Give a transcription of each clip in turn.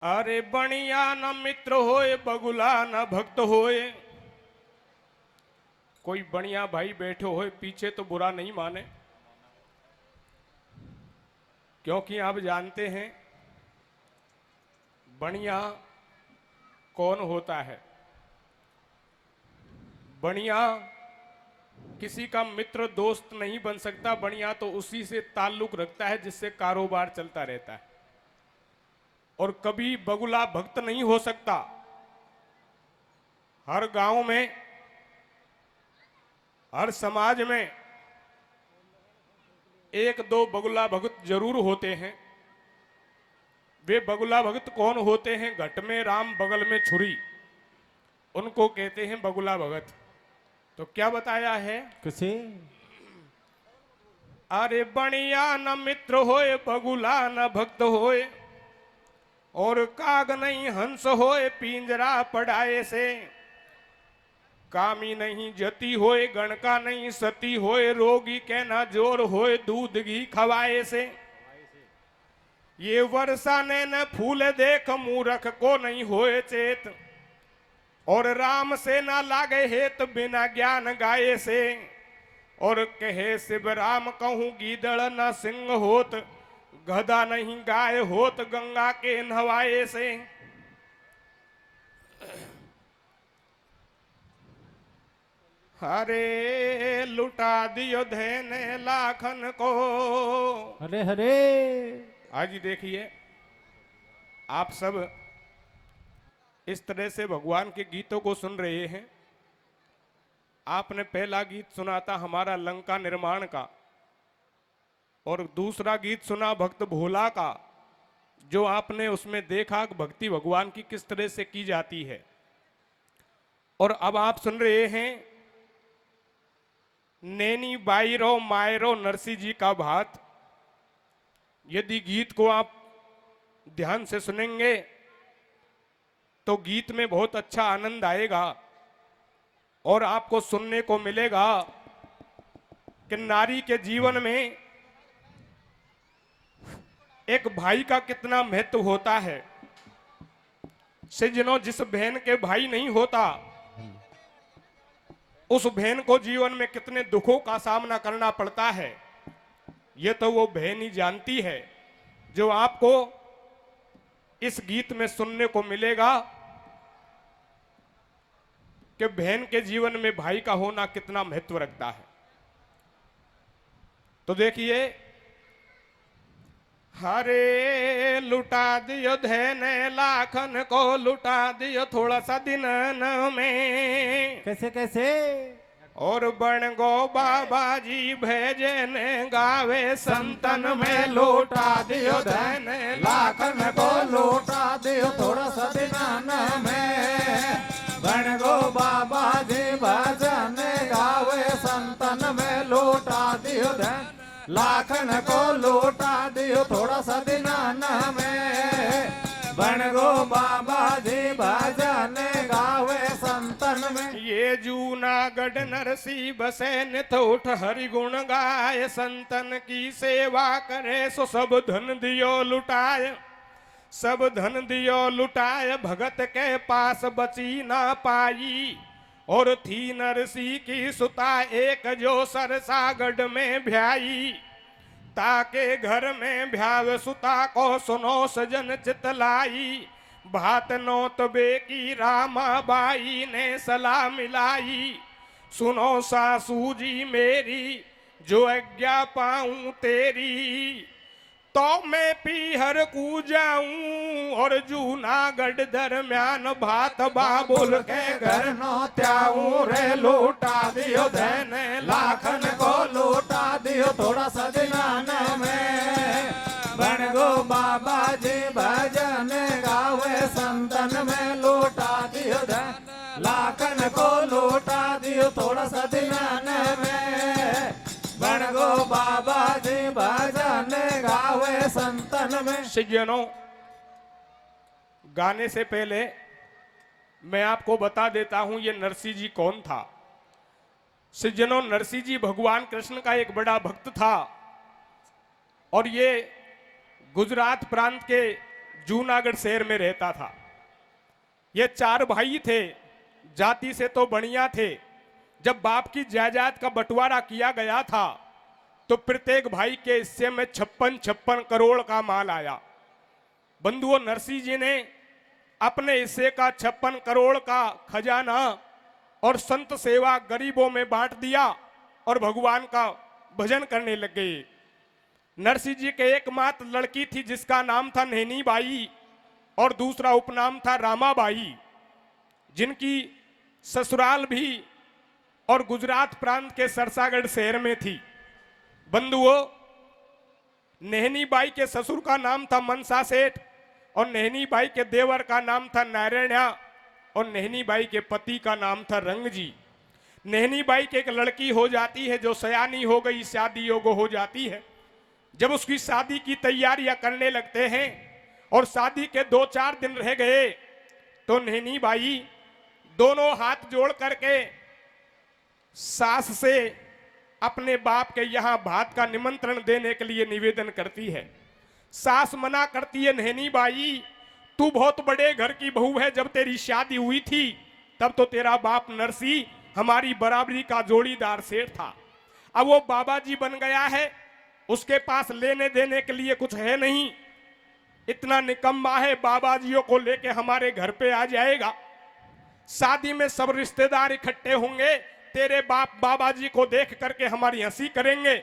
अरे बणिया न मित्र होए बगुला न भक्त होए। कोई बणिया भाई बैठे होए पीछे तो बुरा नहीं माने, क्योंकि आप जानते हैं बणिया कौन होता है। बणिया किसी का मित्र दोस्त नहीं बन सकता। बणिया तो उसी से ताल्लुक रखता है जिससे कारोबार चलता रहता है, और कभी बगुला भक्त नहीं हो सकता। हर गांव में, हर समाज में एक दो बगुला भक्त जरूर होते हैं। वे बगुला भक्त कौन होते हैं? घट में राम बगल में छुरी, उनको कहते हैं बगुला भगत। तो क्या बताया है? किसे अरे बणिया न मित्र होए बगुला न भक्त होए, और काग नहीं हंस होए पिंजरा पड़ाए से। कामी नहीं जती होए गणका नहीं सती होए, रोगी के ना जोर होए दूध घी खवाए से। ये वर्षा ने न फूल देख मूरख को नहीं होए चेत, और राम से ना लागे हेत बिना ज्ञान गाये से। और कहे शिव राम कहूं गीदड़ न सिंह होत, गधा नहीं गाय होत गंगा के नहवाए से। हरे लुटा दियो धन लाखन को। हरे हरे आज देखिए, आप सब इस तरह से भगवान के गीतों को सुन रहे हैं। आपने पहला गीत सुना था हमारा लंका निर्माण का, और दूसरा गीत सुना भक्त भोला का, जो आपने उसमें देखा भक्ति भगवान की किस तरह से की जाती है। और अब आप सुन रहे हैं नैनी बाईरो मायरो नरसी जी का भात। यदि गीत को आप ध्यान से सुनेंगे तो गीत में बहुत अच्छा आनंद आएगा, और आपको सुनने को मिलेगा कि नारी के जीवन में एक भाई का कितना महत्व होता है। सज्जनों, जिस बहन के भाई नहीं होता उस बहन को जीवन में कितने दुखों का सामना करना पड़ता है, ये तो वो बहन ही जानती है। जो आपको इस गीत में सुनने को मिलेगा कि बहन के जीवन में भाई का होना कितना महत्व रखता है। तो देखिए, हरे लुटा दियो धन लाखन को, लुटा दियो थोड़ा सा दिनन में। कैसे कैसे और बन गो बाबा जी भजन गावे संतन में, लुटा दियो धन लाखन को लौटा दियो थोड़ा सा दिनान में। बन गो बाबा जी भजन गावे संतन में, लौटा दियो धन लाखन को लौटा दियो थोड़ा सा दिनान में। बन गो बाबा जी भजन गावे संतन में। ये जूनागढ़ नरसी बसे नित उठ हरि गुण गाय, संतन की सेवा करे सो सब धन दियो लुटाए। सब धन दियो लुटाए भगत के पास बची ना पाई। और थी नरसी की सुता एक जो सरसागढ़ में भ्याई, ताके घर में भ्याव सुता को सुनो सजन चितलाई। भात नोत बेकी रामा बाई ने सलाह मिलाई, सुनो सासू जी मेरी जो आज्ञा पाऊं तेरी। तो मैं पीहर कू जाऊं और जूनागढ़ दरम्यान भात बाबुल के घर नो त्याऊं रे, लौटा दियो धन लाखन को लौटा दियो थोड़ा सा दिनान में। बन गो बाबा जी भजन गावे संतन में, लौटा दियो धन लाखन को लौटा दियो थोड़ा सा दिनान में। बन गो बाबा जी भजन गावे संतन में। सज्जनों, गाने से पहले मैं आपको बता देता हूं ये नरसी जी कौन था। सज्जनों, नरसी जी भगवान कृष्ण का एक बड़ा भक्त था, और ये गुजरात प्रांत के जूनागढ़ शहर में रहता था। ये 4 भाई थे, जाति से तो बढ़िया थे। जब बाप की जायदाद का बंटवारा किया गया था तो प्रत्येक भाई के हिस्से में 56 करोड़ का माल आया। बंधुओं, नरसिंह जी ने अपने हिस्से का 56 करोड़ का खजाना और संत सेवा गरीबों में बांट दिया और भगवान का भजन करने लग गए। नरसिंह जी के एकमात्र लड़की थी जिसका नाम था नैनी बाई और दूसरा उपनाम था रामाबाई, जिनकी ससुराल भी और गुजरात प्रांत के सरसागढ़ शहर में थी। बंधुओं, नैनी बाई के ससुर का नाम था मनसा सेठ और नैनी बाई के देवर का नाम था नारायणा और नैनी बाई के पति का नाम था रंग जी। नैनी बाई की एक लड़की हो जाती है जो सयानी हो गई, शादी योग्य हो जाती है। जब उसकी शादी की तैयारियां करने लगते हैं और शादी के 2-4 दिन रह गए तो नैनी बाई दोनों हाथ जोड़ करके सास से अपने बाप के यहां भात का निमंत्रण देने के लिए निवेदन करती है। सास मना करती है, नैनी बाई तू बहुत बड़े घर की बहू है, जब तेरी शादी हुई थी तब तो तेरा बाप नरसिंह हमारी बराबरी का जोड़ीदार शेर था। अब वो बाबा जी बन गया है, उसके पास लेने देने के लिए कुछ है नहीं, इतना निकम्मा है, बाबा जियों को लेके हमारे घर पे आ जाएगा। शादी में सब रिश्तेदार इकट्ठे होंगे, तेरे बाप बाबा जी को देख करके हमारी हंसी करेंगे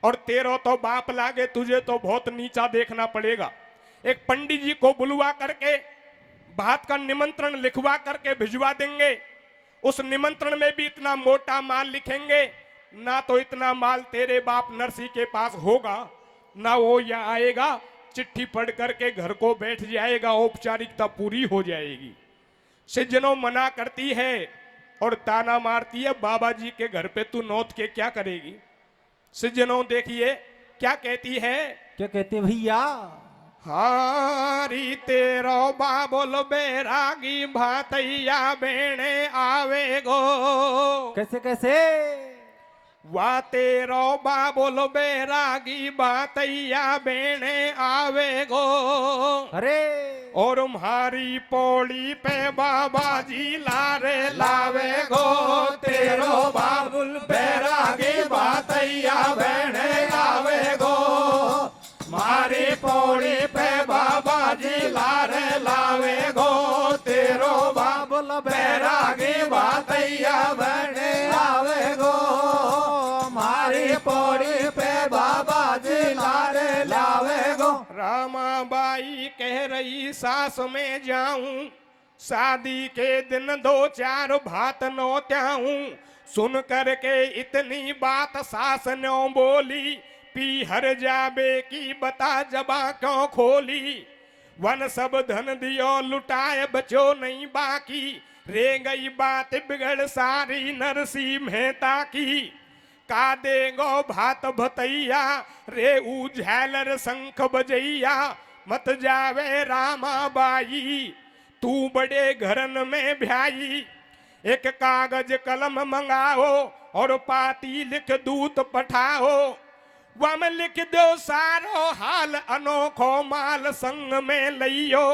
और तेरा तो बाप लागे, तुझे तो बहुत नीचा देखना पड़ेगा। एक पंडित जी को बुलवा करके भात का निमंत्रण लिखवा करके भिजवा देंगे। उस निमंत्रण में भी इतना मोटा माल लिखेंगे, ना तो इतना माल तेरे बाप नरसिंह के पास होगा, ना वो यहाँ आएगा, चिट्ठी पढ़ करके घर को बैठ जाएगा, औपचारिकता पूरी हो जाएगी। सिजनों मना करती है और ताना मारती है, बाबा जी के घर पे तू नौत के क्या करेगी। सिजनों देखिए क्या कहती है, क्या कहते भैया? हारी तेरो बाबुल बैरागी भातैया बेणे आवे गो। कैसे कैसे? वा तेरो बाबुल बैरागी भातैया बेणे आवे गो। अरे और म्हारी पौड़ी पे बाबा जी लारे लावे गो। तेरो बाबुल बैरागी भातैया बेणे आवे गो। मारी पौड़ी पे बाबा जी लारे लावे गो। तेरो बाबुल बैरागी भातैया बेणे आवे गो। मारी पौड़ी पे बाबा जी लारे लावे गो। रामाबाई कह रही सास में जाऊं, शादी के दिन 2-4 भात नौत्याऊं। सुन करके इतनी बात सास न्यो बोली, पी हर जाबे की बता जबा क्यों खोली। वन सब धन दियो लुटाए बचो नहीं बाकी, रे गई बात बिगड़ सारी नरसिंह मेहता की। का देगो भात भतैया रे उझैलर शंख बजैया, मत जावे रामाबाई तू बड़े घरन में भ्याई। एक कागज कलम मंगाओ और पाती लिख दूत पठाओ। वम लिख दो सारो हाल अनोखो माल संग में लइयो,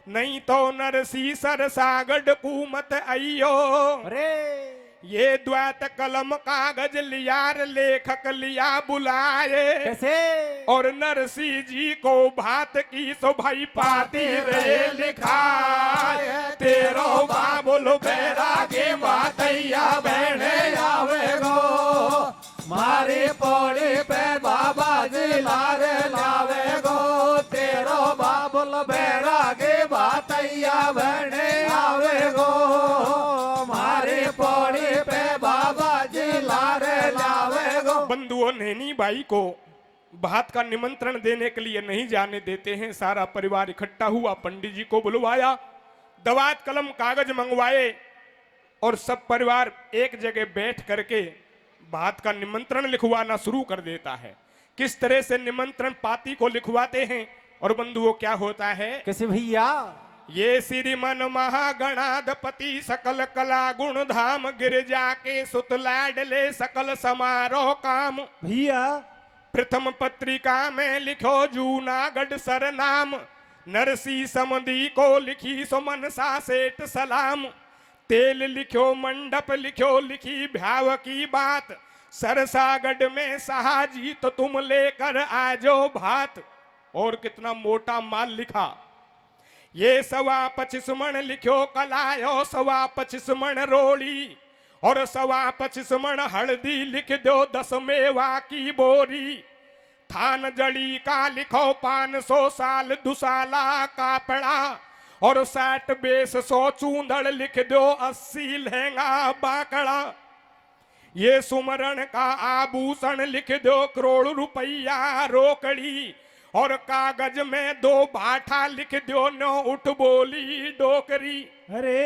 नहीं तो नरसिंह सरसागढ़ कूमत आइयो। अरे ये द्वैत कलम कागज लियार लेखक लिया बुलाए। कैसे? और नरसिंह जी को भात की शोभाई पाती रे लिखाए। तेरो बाबुल बैरागी भातैया बेणे आवे गो। मारी पौड़ी पे बाबा जी लारे लावे गो। तेरो बाबुल बैरागी भातैया बेणे आवे गो। मारी पौड़ी पे बाबा जी लारे लावे गो। बंधुओं नैनी बाई को भात का निमंत्रण देने के लिए नहीं जाने देते हैं। सारा परिवार इकट्ठा हुआ, पंडित जी को बुलवाया, दवात कलम कागज मंगवाए और सब परिवार एक जगह बैठ करके भात का निमंत्रण लिखवाना शुरू कर देता है। किस तरह से निमंत्रण पाती को लिखवाते हैं और बंधुओं क्या होता है। कैसे भैया? ये श्रीमन महागणाधिपति सकल कला गुण धाम, गिरजा के सुत लाडले सकल समारोह काम। भैया प्रथम पत्रिका में लिखो जूनागढ़ सरनाम, नरसी समधी को लिखी सो मनसा सेठ सलाम। तेल लिखो मंडप लिखो लिखी भ्याव की बात। सरसागढ़ में साहाजी तो तुम लेकर आजो भात। और कितना मोटा माल लिखा। ये 25 मण लिखो कलायो 25 मण रोड़ी। और 25 मण हल्दी लिख दो 10 मेवा की बोरी। थान जड़ी का लिखो 500 साल दुसाला कापड़ा। और 60 बेस 100 चूंदड़ लिख दो 80 लहंगा बाकड़ा। ये सुमरण का आभूषण लिख दो करोड़ रुपया रोकड़ी। और कागज में 2 भाठा लिख दो 9 उठ बोली डोकरी। अरे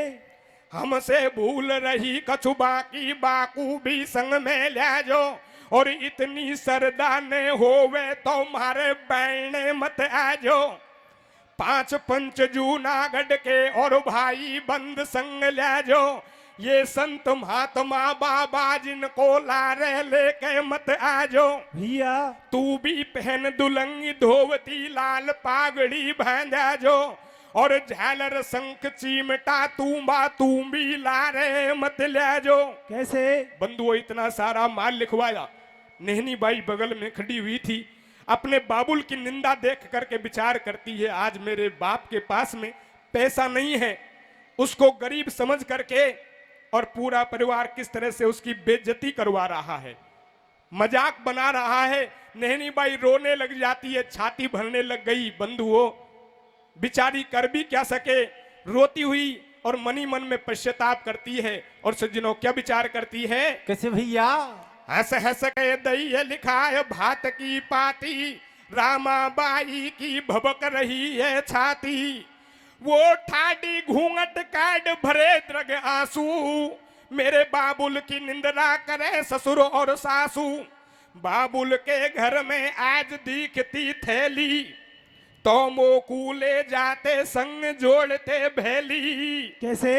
हमसे भूल रही कछुबा की बाकू भी संग में ले जो। और इतनी सरदा ने होवे तो मारे बैने मत आजो। 5 पंच जूनागढ़ के और भाई बंद संग ले जो। ये संत महात्मा बाबा जिनको लारे लेके मत आजो। भैया तू भी पहन दुलंगी धोवती लाल पागड़ी बांधा जो। और झालर शंख चिमटा तू भी लारे मत ले जो। कैसे? बंधुओं इतना सारा माल लिखवाया। नेहनी बाई बगल में खड़ी हुई थी। अपने बाबुल की निंदा देख करके विचार करती है, आज मेरे बाप के पास में पैसा नहीं है। उसको गरीब समझ करके और पूरा परिवार किस तरह से उसकी बेइज्जती करवा रहा है, मजाक बना रहा है। नेहनी बाई रोने लग जाती है, छाती भरने लग गई। बंधुओं बिचारी कर भी क्या सके, रोती हुई और मनी मन में पश्चाताप करती है। और सज्जनों क्या विचार करती है? कैसे भैया? हंस हंस के दई लिखाए भात की पाती। रामाबाई की भबक रही है छाती। वो ठाडी घूंघट काट भरे द्रग आंसू। मेरे बाबुल की निंदा करे ससुर और सासू। बाबुल के घर में आज दिखती थैली। तो मोकू ले जाते संग जोड़ते भैली। कैसे?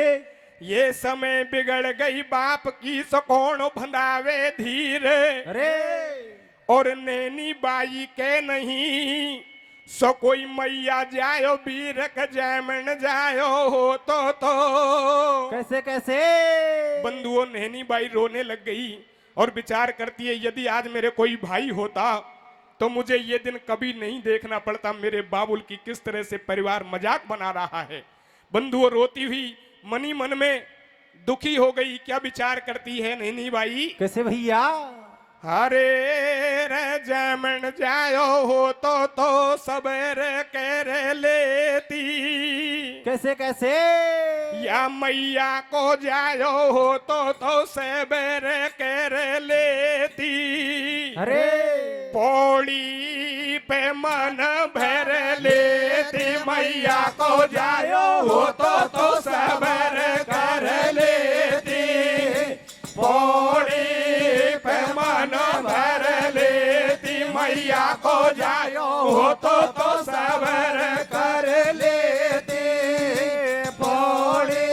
ये समय बिगड़ गई बाप की सकौन भंडावे धीरे। अरे और नैनी बाई के नहीं सो कोई मैया जायो बीरक जैमन जायो हो तो। कैसे कैसे? बंधुओं नैनी बाई रोने लग गई और विचार करती है, यदि आज मेरे कोई भाई होता तो मुझे ये दिन कभी नहीं देखना पड़ता। मेरे बाबुल की किस तरह से परिवार मजाक बना रहा है। बंधुओं रोती हुई मनी मन में दुखी हो गई। क्या विचार करती है नैनी बाई? कैसे भैया? हरे रे जैमन जायो हो तो सबेरे के लेती। कैसे कैसे? या मैया को जायो हो तो सबेरे के लेती। अरे पौड़ी पे मन भर लेती। मैया को जायो हो तो सबेरे कर लेती। पौड़ी पे मन भर लेती। मैया को जायो हो तो सबेरे कर लेती। पौड़ी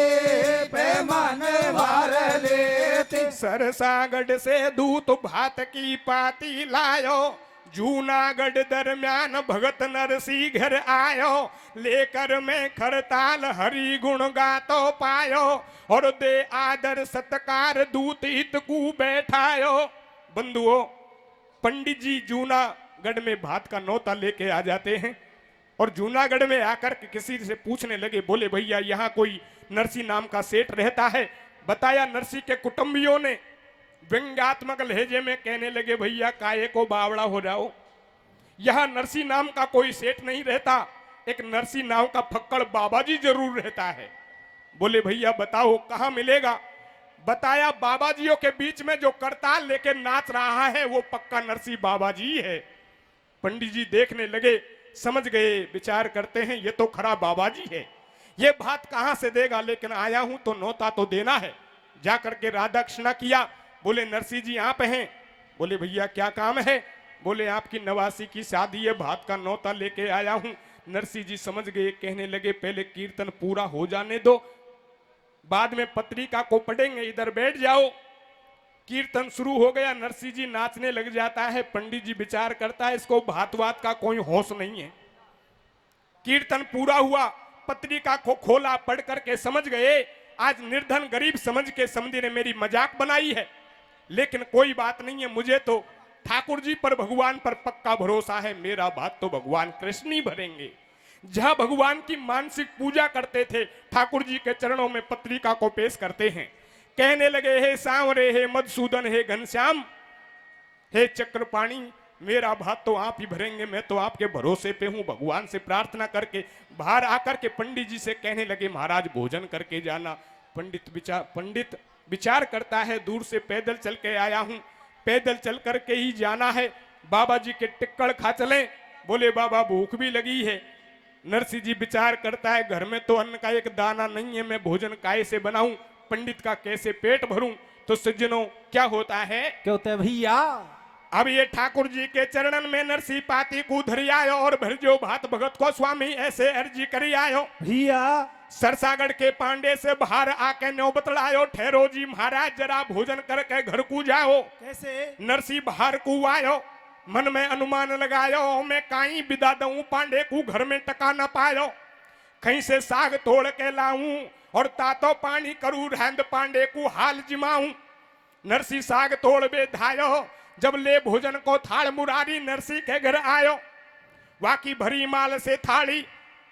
पे मन भर लेती। सरसागढ़ से दूत भात की पाती लायो। जूनागढ़ दरमियान भगत नरसी घर आयो। लेकर मैं खरताल हरि गुण गातो पायो। और दे आदर सत्कार दूत हित को बैठायो। बंधुओं पंडित जी जूनागढ़ में भात का नौता लेके आ जाते हैं। और जूनागढ़ में आकर के किसी से पूछने लगे, बोले भैया यहाँ कोई नरसी नाम का सेठ रहता है? बताया नरसी के कुटुंबियों ने व्यंग्यात्मक लहजे में कहने लगे, भैया काहे को बावड़ा हो जाओ, यहां नरसी नाम का कोई सेठ नहीं रहता। एक नरसी नाम का फक्कड़ बाबाजी जरूर रहता है। बोले भैया बताओ कहां मिलेगा? बताया बाबाजियों के बीच में जो करताल लेके नाच रहा है वो पक्का नरसी बाबाजी है। पंडित जी देखने लगे, समझ गए, विचार करते हैं ये तो खरा बाबाजी है। ये बात कहां से देगा, लेकिन आया हूं तो नौता तो देना है। जाकर के राधाकृष्णा किया। बोले नरसी जी आप हैं? बोले भैया क्या काम है? बोले आपकी नवासी की शादी है, भात का नौता लेके आया हूं। नरसी जी समझ गए, कहने लगे पहले कीर्तन पूरा हो जाने दो, बाद में पत्रिका को पढ़ेंगे, इधर बैठ जाओ। कीर्तन शुरू हो गया, नरसी जी नाचने लग जाता है। पंडित जी विचार करता है इसको भात वात का कोई होश नहीं है। कीर्तन पूरा हुआ, पत्रिका को खोला, पढ़ करके समझ गए आज निर्धन गरीब समझ के समझी ने मेरी मजाक बनाई है। लेकिन कोई बात नहीं है, मुझे तो ठाकुर जी पर भगवान पर पक्का भरोसा है, मेरा बात तो भगवान कृष्ण ही भरेंगे। जहां भगवान की मानसिक पूजा करते थे ठाकुर जी के चरणों में पत्रिका को पेश करते हैं। कहने लगे हे सांवरे, हे मधुसूदन, हे घनश्याम, हे चक्रपाणी, मेरा भात तो आप ही भरेंगे, मैं तो आपके भरोसे पे हूं। भगवान से प्रार्थना करके बाहर आकर के पंडित जी से कहने लगे महाराज भोजन करके जाना। पंडित विचार करता है, दूर से पैदल चल के आया हूं, पैदल चल करके ही जाना है, बाबा जी के टिक्कड़ खा चले। बोले बाबा भूख भी लगी है। नरसिंह जी विचार करता है घर में तो अन्न का एक दाना नहीं है, मैं भोजन काय से बनाऊं, पंडित का कैसे पेट भरूं। तो सज्जनों क्या होता है, क्या होता है भैया? अब ये ठाकुर जी के चरणन में नरसिंह पाती को धरी आयो और भरजो भात भगत को स्वामी ऐसे अर्जी करी आयो। भैया सरसागढ़ के पांडे से बाहर आके न्यो बतलायो, ठहरो जी महाराज जरा भोजन करके घर को जाओ। कैसे? नरसिंह बाहर को आयो, मन में अनुमान लगायो, मैं काई विदा दूं पांडे को घर में टका न पायो। कहीं से साग तोड़ के लाऊं और तातो पानी करूं, रहंद पांडे को हाल जिमाऊं। नरसिंह साग तोड़ बे धायो, जब ले भोजन को थाल मुरारी नरसिंह के घर आयो। वाकी भरी माल से थाली,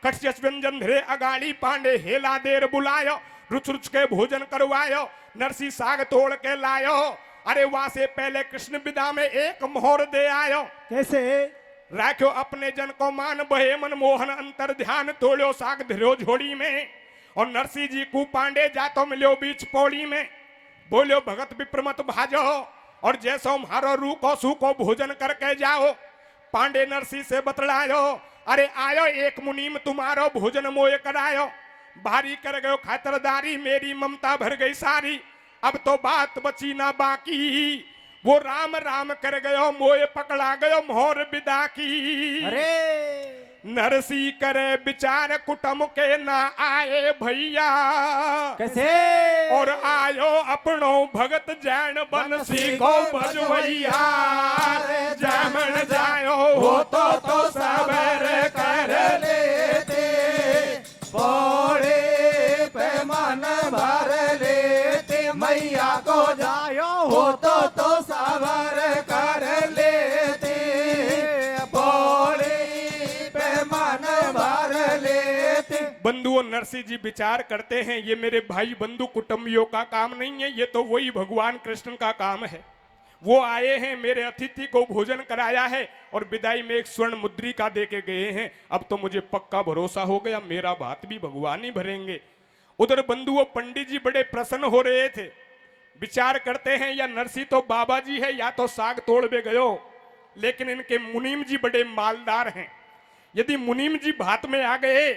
कटजस व्यंजन धरे अगाड़ी, पांडे हेला देर बुलायो, रुच रुच के भोजन करवायो। नरसिंह साग तोड़ के लायो, अरे वहां से पहले कृष्ण विदा में एक मोहर दे आयो। कैसे? राख्यो अपने जन को मान, बहे मन मोहन अंतर ध्यान, तोड़ो साग धरो झोड़ी में। और नरसिंह जी को पांडे जातो मिलो बीच पौड़ी में। बोलो भगत विप्रमत भाजो और जैसो मारो रूको सूको भोजन करके जाओ। पांडे नरसिंह से बतलायो, अरे आयो एक मुनीम तुम्हारो भोजन मोय करायो। भारी कर गयो खातरदारी, मेरी ममता भर गई सारी। अब तो बात बची ना बाकी, वो राम राम कर गयो, मोय पकड़ा गयो मोहर विदा की। अरे नरसिंह करे विचार कुटुम के ना आए भैया। कैसे? और आयो अपनो भगत जैन बंसी को बजवैया। जैमन जायो हो तो सबर कर लेते, बड़े पैमान भर लेते, मैया को जायो हो तो सबर कर लेते, बड़े पैमान भर लेते। बंधुओं नरसिंह जी विचार करते हैं ये मेरे भाई बंधु कुटुंबियों का काम नहीं है, ये तो वही भगवान कृष्ण का काम है। वो आए हैं, मेरे अतिथि को भोजन कराया है और विदाई में एक स्वर्ण मुद्रिका दे के गए हैं। अब तो मुझे पक्का भरोसा हो गया मेरा भात भी भगवान ही भरेंगे। उधर बंधुओं पंडित जी बड़े प्रसन्न हो रहे थे, विचार करते हैं या नरसिंह तो बाबा जी है या तो साग तोड़ बे गयो। लेकिन इनके मुनीम जी बड़े मालदार हैं, यदि मुनीम जी भात में आ गए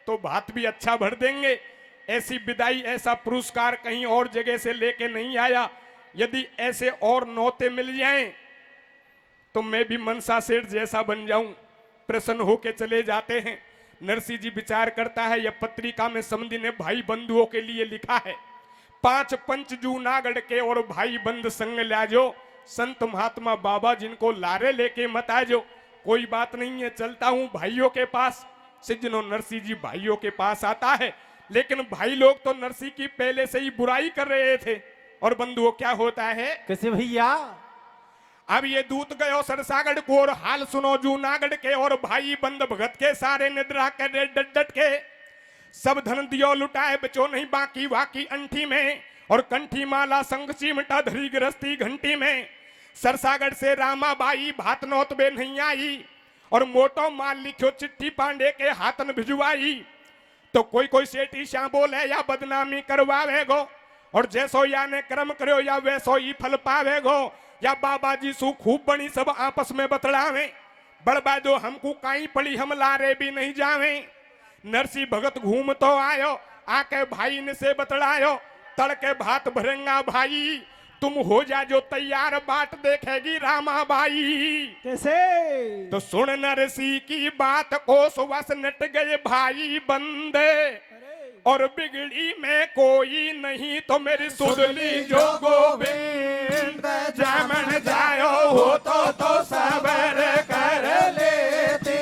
तो भात भी अच्छा भर देंगे। ऐसी विदाई ऐसा पुरस्कार कहीं और जगह से लेके नहीं आया। यदि ऐसे और नौते मिल जाएं तो मैं भी मनसा सेठ जैसा बन जाऊं। प्रसन्न होके चले जाते हैं। नरसिंह जी विचार करता है यह पत्रिका में समधी ने भाई बंधुओं के लिए लिखा है, 5 पंच जूनागढ़ के और भाई बंद संग लाजो, संत महात्मा बाबा जिनको लारे लेके मत आजो। कोई बात नहीं है, चलता हूं भाइयों के पास। सिजनो नरसिंह जी भाइयों के पास आता है, लेकिन भाई लोग तो नरसिंह की पहले से ही बुराई कर रहे थे। और बंधुओं क्या होता है, कैसे भैया? अब ये दूत गयो सरसागढ़ को और हाल सुनो जूनागढ़ के, और भाई बंद भगत के सारे निद्रा करे डट डट के। सब धन दियो लुटाए बचो नहीं बाकी, वाकी अंठी में और कंठी माला संग चिमटा धरी गृहस्थी घंटी में। सरसागढ़ से रामा बाई भात नौत बे नहीं आई, और मोटो माल लिखो चिट्ठी पांडे के हाथन भिजवाई। तो कोई कोई सेठी श्याम बोले या बदनामी करवावेगो, और जैसो या ने कर्म करो या वैसो ही फल पावेगो, या बाबा जी सु खूब बनी सब आपस में बतलावे। बड़बा दो हमको काई पड़ी हम लारे भी नहीं जावे। नरसिंह भगत घूम तो आयो, आके भाई ने से बतलायो, तड़के भात भरेंगा भाई, तुम हो जा जो तैयार बाट देखेगी रामा बाई। कैसे? तो सुन नरसिंह की बात को सुवस नट गए भाई बंदे, और बिगड़ी में कोई नहीं तो मेरी सुधली जो गोविंद। जमन जायो हो तो सबर कर लेते,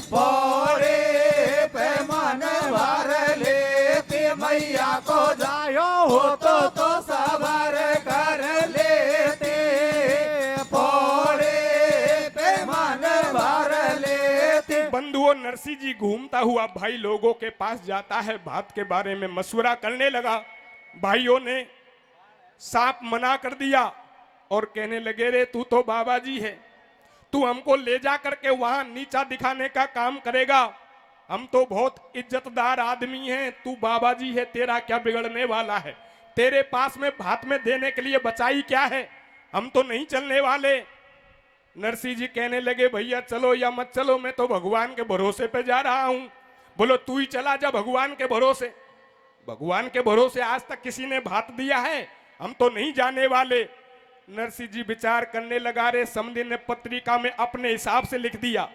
बड़े मैया को जायो हो तो सबर कर लेते पोड़े पे मन भर लेते। बंधुओं, नरसिंह जी घूमता हुआ भाई लोगों के पास जाता है, बात के बारे में मशवरा करने लगा। भाइयों ने साफ मना कर दिया और कहने लगे, रे तू तो बाबा जी है, तू हमको ले जा करके वहां नीचा दिखाने का काम करेगा, हम तो बहुत इज्जतदार आदमी हैं, तू बाबा जी है, तेरा क्या बिगड़ने वाला है, तेरे पास में भात में देने के लिए बचाई क्या है, हम तो नहीं चलने वाले। नरसिंह जी कहने लगे, भैया चलो या मत चलो, मैं तो भगवान के भरोसे पे जा रहा हूं। बोलो तू ही चला जा भगवान के भरोसे। भगवान के भरोसे आज तक किसी ने भात दिया है, हम तो नहीं जाने वाले। नरसिंह जी विचार करने लगा, रे समधी ने पत्रिका में अपने हिसाब से लिख दिया,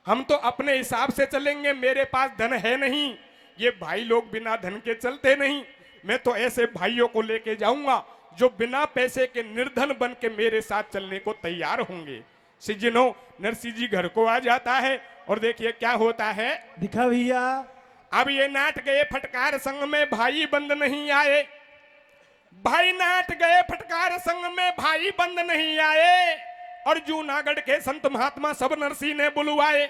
हम तो अपने हिसाब से चलेंगे, मेरे पास धन है नहीं, ये भाई लोग बिना धन के चलते नहीं, मैं तो ऐसे भाइयों को लेके जाऊंगा जो बिना पैसे के निर्धन बन के मेरे साथ चलने को तैयार होंगे। सिजनो, नरसिंह जी घर को आ जाता है और देखिए क्या होता है। दिखा भैया। अब ये नाट गए फटकार संघ में, भाई बंद नहीं आए, भाई नाट गए फटकार संघ में, भाई बंद नहीं आए, और जूनागढ़ के संत महात्मा सब नरसिंह ने बुलवाए।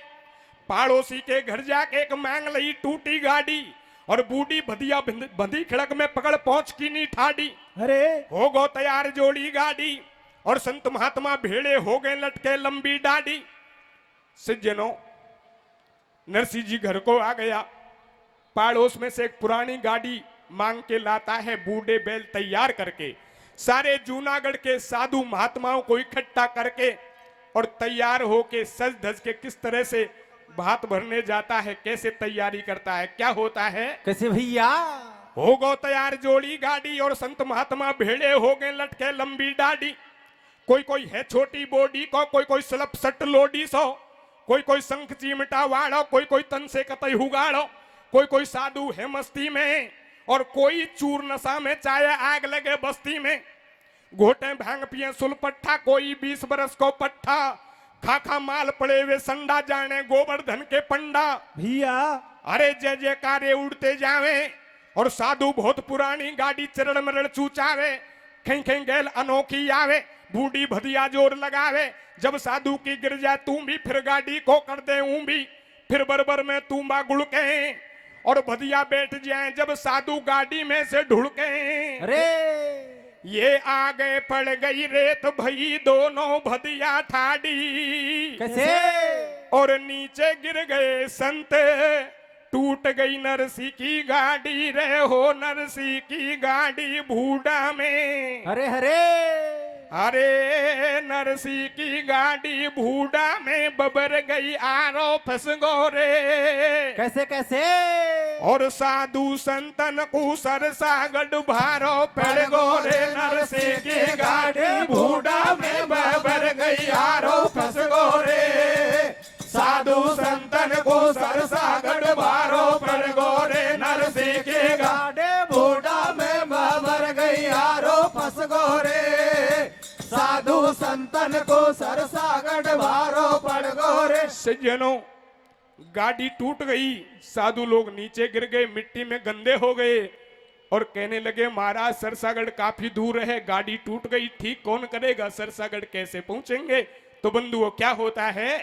पड़ोसी के घर जाके एक मांग लई टूटी गाड़ी, और बूढ़ी भदिया बंधी खिड़क में पकड़ पहुंच की नी ठाडी। अरे हो गो तैयार जोड़ी गाड़ी, और संत महात्मा भेड़े हो गए लटके लंबी डाडी। सज्जनों, नरसिंह जी घर को आ गया, पड़ोस में से एक पुरानी गाड़ी मांग के लाता है, बूढ़े बैल तैयार करके सारे जूनागढ़ के साधु महात्माओं को इकट्ठा करके और तैयार होके सज धज के किस तरह से भात भरने जाता है, कैसे तैयारी करता है, क्या होता है। कैसे भैया। हो गो तैयार जोड़ी गाड़ी, और संत महात्मा भेड़े हो गए लटके लंबी डाडी। कोई कोई है छोटी बॉडी को, कोई कोई स्लप सट लोडी सो, कोई कोई शंख चिमटा वाड़ो, कोई कोई तन से कतई हुगाड़ो, कोई कोई साधु है मस्ती में, और कोई चूर नशा में, चाहे आग लगे बस्ती में। घोटे भांग पिए सुलपट्ठा, कोई 20 बरस को पट्ठा, खाखा माल पड़े वे संडा, जाने गोवर्धन के पंडा। भैया अरे जय जयकारे उड़ते जावे, और साधु बहुत पुरानी गाड़ी चरण मरण चूचावे, खई खई गैल अनोखी आवे, बूढ़ी भदिया जोर लगावे, जब साधु की गिर जाए तू भी, फिर गाड़ी को कर दे भी, फिर बरबर में तू बा गुड़के, और भदिया बैठ जाए जब साधु गाड़ी में से ढुड़के। अरे ये आगे पड़ गई रेत भई दोनों भदिया ठाडी, कैसे। और नीचे गिर गए संत, टूट गई नरसिंह की गाड़ी, रे हो नरसिंह की गाड़ी बूढ़ा में। अरे अरे अरे नरसिंह की गाड़ी बूढ़ा में, बबर गई आरो फंस गो रे। कैसे कैसे। और साधु संतन को सरसागढ़ भारो पड़ गो रे, नरसिंह की गाड़ी बूढ़ा में, बबर गई आरो फंस गो रे। साधु संतन को सरसागढ़ भारो पड़ गो रे, नरसिंह की गाड़े बूढ़ा में बाबर गई आरो फंस गो रे। साधु संतन को सरसागढ़ भारो पड़ गो रे। सज्जनों, गाड़ी टूट गई, साधु लोग नीचे गिर गए, मिट्टी में गंदे हो गए, और कहने लगे महाराज सरसागढ़ काफी दूर है, गाड़ी टूट गई, ठीक कौन करेगा, सरसागढ़ कैसे पहुंचेंगे। तो बंधुओं क्या होता है।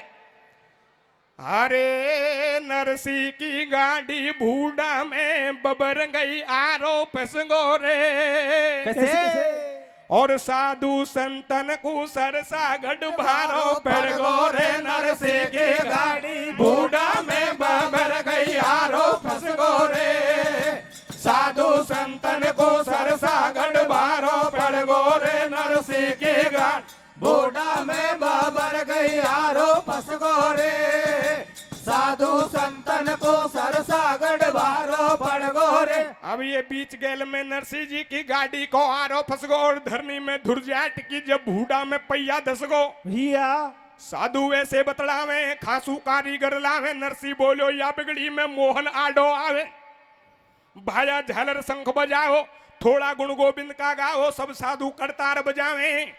अरे नरसिंह की गाड़ी बूढ़ा में, बबर गई आरो फंस गो रे। कैसे। और साधु संतन को सरसागढ़ भारो पड़ गो रे, नरसिंह की गाड़ी बूढ़ा में, बबर गई आरो फंस गो रे। साधु संतन को सरसागढ़ भारो पड़ गो रे, नरसिंह की गाड़ी बूढ़ा में बाबर गई आरो फंस गो रे। साधु संतन को सरसागढ़ भारो पड़ गो रे। अब ये बीच गैल में नरसिंह जी की गाड़ी को आरो फंस गो, और धरनी में धुरजाट की जब बूढ़ा में पहिया धस गो। भैया साधु वैसे बतलावे, खासू कारीगर लावे, नरसिंह बोलो या बिगड़ी में मोहन आडो आवे। भाया झालर शंख बजाओ, थोड़ा गुण गोविंद का गाओ, सब साधु करतार बजावे,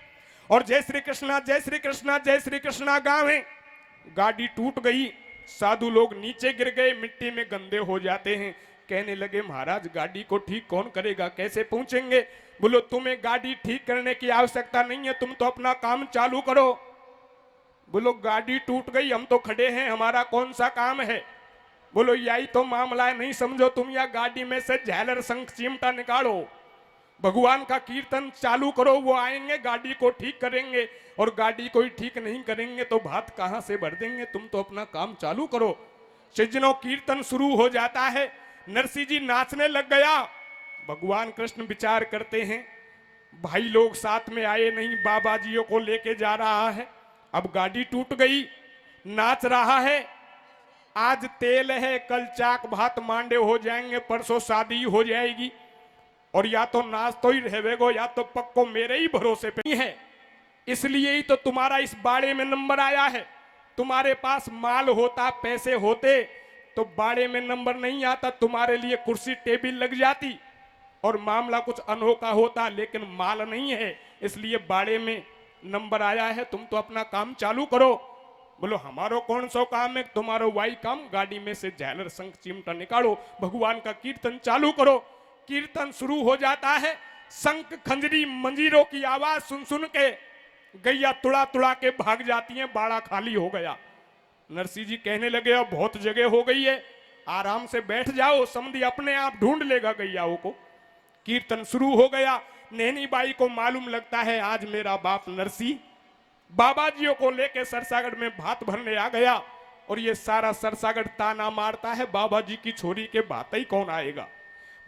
और जय श्री कृष्णा जय श्री कृष्णा जय श्री कृष्णा गावे। गाड़ी टूट गई, साधु लोग नीचे गिर गए, मिट्टी में गंदे हो जाते हैं। कहने लगे महाराज गाड़ी को ठीक कौन करेगा, कैसे पहुंचेंगे? बोलो तुम्हें गाड़ी ठीक करने की आवश्यकता नहीं है, तुम तो अपना काम चालू करो। बोलो गाड़ी टूट गई, हम तो खड़े हैं, हमारा कौन सा काम है? बोलो यही तो मामला है, नहीं समझो तुम, या गाड़ी में से झालर शंख चिमटा निकालो, भगवान का कीर्तन चालू करो, वो आएंगे गाड़ी को ठीक करेंगे। और गाड़ी को ही ठीक नहीं करेंगे तो भात कहां से भर देंगे? तुम तो अपना काम चालू करो। सज्जनों कीर्तन शुरू हो जाता है, नरसिंह जी नाचने लग गया। भगवान कृष्ण विचार करते हैं भाई लोग साथ में आए नहीं, बाबा जियों को लेके जा रहा है, अब गाड़ी टूट गई, नाच रहा है, आज तेल है, कल चाक भात मांडे हो जाएंगे, परसों शादी हो जाएगी, और या तो नाच तो ही रहेगो या तो पक्को मेरे ही भरोसे पे नहीं है। इसलिए ही तो तुम्हारा इस बाड़े में नंबर आया है। तुम्हारे पास माल होता, पैसे होते तो बाड़े में नंबर नहीं आता, तुम्हारे लिए कुर्सी टेबल लग जाती और मामला कुछ अनोखा होता, लेकिन माल नहीं है इसलिए बाड़े में नंबर आया है। तुम तो अपना काम चालू करो। बोलो हमारो कौन सा काम है, तुम्हारो वाई काम, गाड़ी में से झालर शंख चिमटा निकालो, भगवान का कीर्तन चालू करो। कीर्तन शुरू हो जाता है, शंख खंजरी मंजीरों की आवाज सुन सुन के गैया तुड़ा तुड़ा के भाग जाती हैं, बाड़ा खाली हो गया। नरसिंह जी कहने लगे अब बहुत जगह हो गई है, आराम से बैठ जाओ, समझी अपने आप ढूंढ लेगा गैयाओं को। कीर्तन शुरू हो गया। नैनी बाई को मालूम लगता है आज मेरा बाप नरसिंह बाबा जियों को लेके सरसागढ़ में भात भरने आ गया, और ये सारा सरसागढ़ ताना मारता है बाबा जी की छोरी के भात ही कौन आएगा।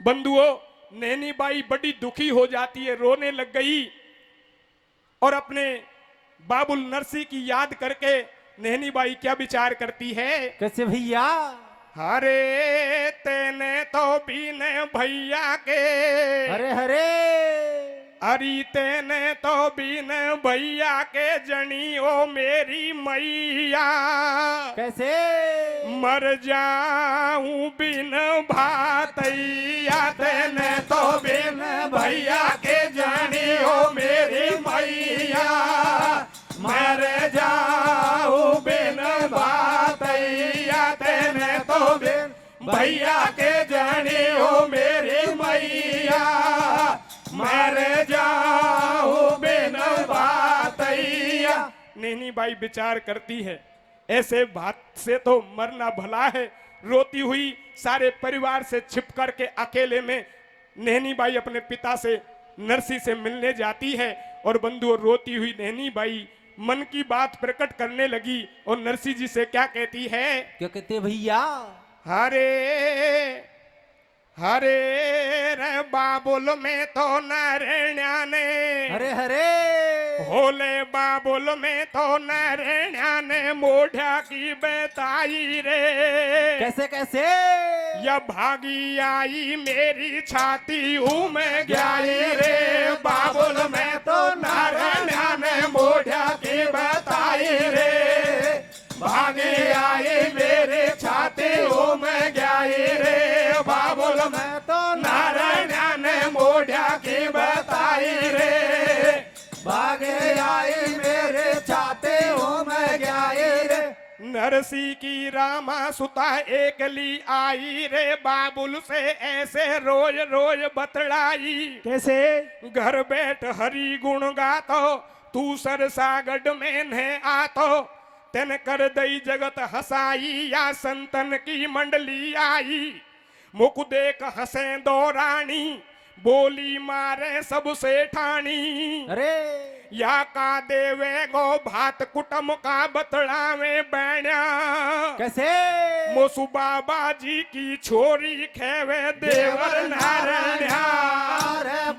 बंधुओं, नैनी बाई बड़ी दुखी हो जाती है, रोने लग गई, और अपने बाबुल नरसिंह की याद करके नैनी बाई क्या विचार करती है? कैसे भैया? हरे तेने तो बीने भैया के, हरे हरे अरी तेने तो बीने भैया के जनी ओ मेरी मैया, कैसे? मर जाऊं बिन भातैया, तेने तो बिन भैया के जनी ओ मेरी मैया, मर जाऊं बिन भातैया, तेने तो बिन भैया के जनी ओ मेरी मैया, मर जाऊं बिन भातैया। नैनी बाई विचार करती है ऐसे भात से तो मरना भला है। रोती हुई सारे परिवार से छिप करके अकेले में नैनी बाई अपने पिता से नरसिंह से मिलने जाती है, और बंधुओं रोती हुई नैनी बाई मन की बात प्रकट करने लगी, और नरसिंह जी से क्या कहती है? क्या कहते भैया? हरे हरे रे बाबुल में तो नरण्या ने, हरे हरे होले बाबुल में तो नरण्या ने मोढ़ा की बताई रे, कैसे कैसे? या भागी आई मेरी छाती में गई रे, बाबुल में तो नरण्या ने मोढ़ा की बताई रे, भागी आई मेरी छाती में गई रे, बाबुल में तो नारायण ने मोढ़ा की बताई रे, भागे आई मेरे छाते में गई रे। नरसिंह की रामा सुता एकली आई रे, बाबुल से ऐसे रोज रोज बतलाई, कैसे? घर बैठ हरि गुण गातो, तू सरसागढ़ में न आतो, तेन कर दई जगत हसाई, या संतन की मंडली आई, मुख देख हंसे दो रानी, बोली मारे सबसे ठानी, अरे या का देवे गो भात कुटम का बतड़ावे बैण्या, कैसे? मोसु बाबा जी की छोरी खेवे देवर नारायणा,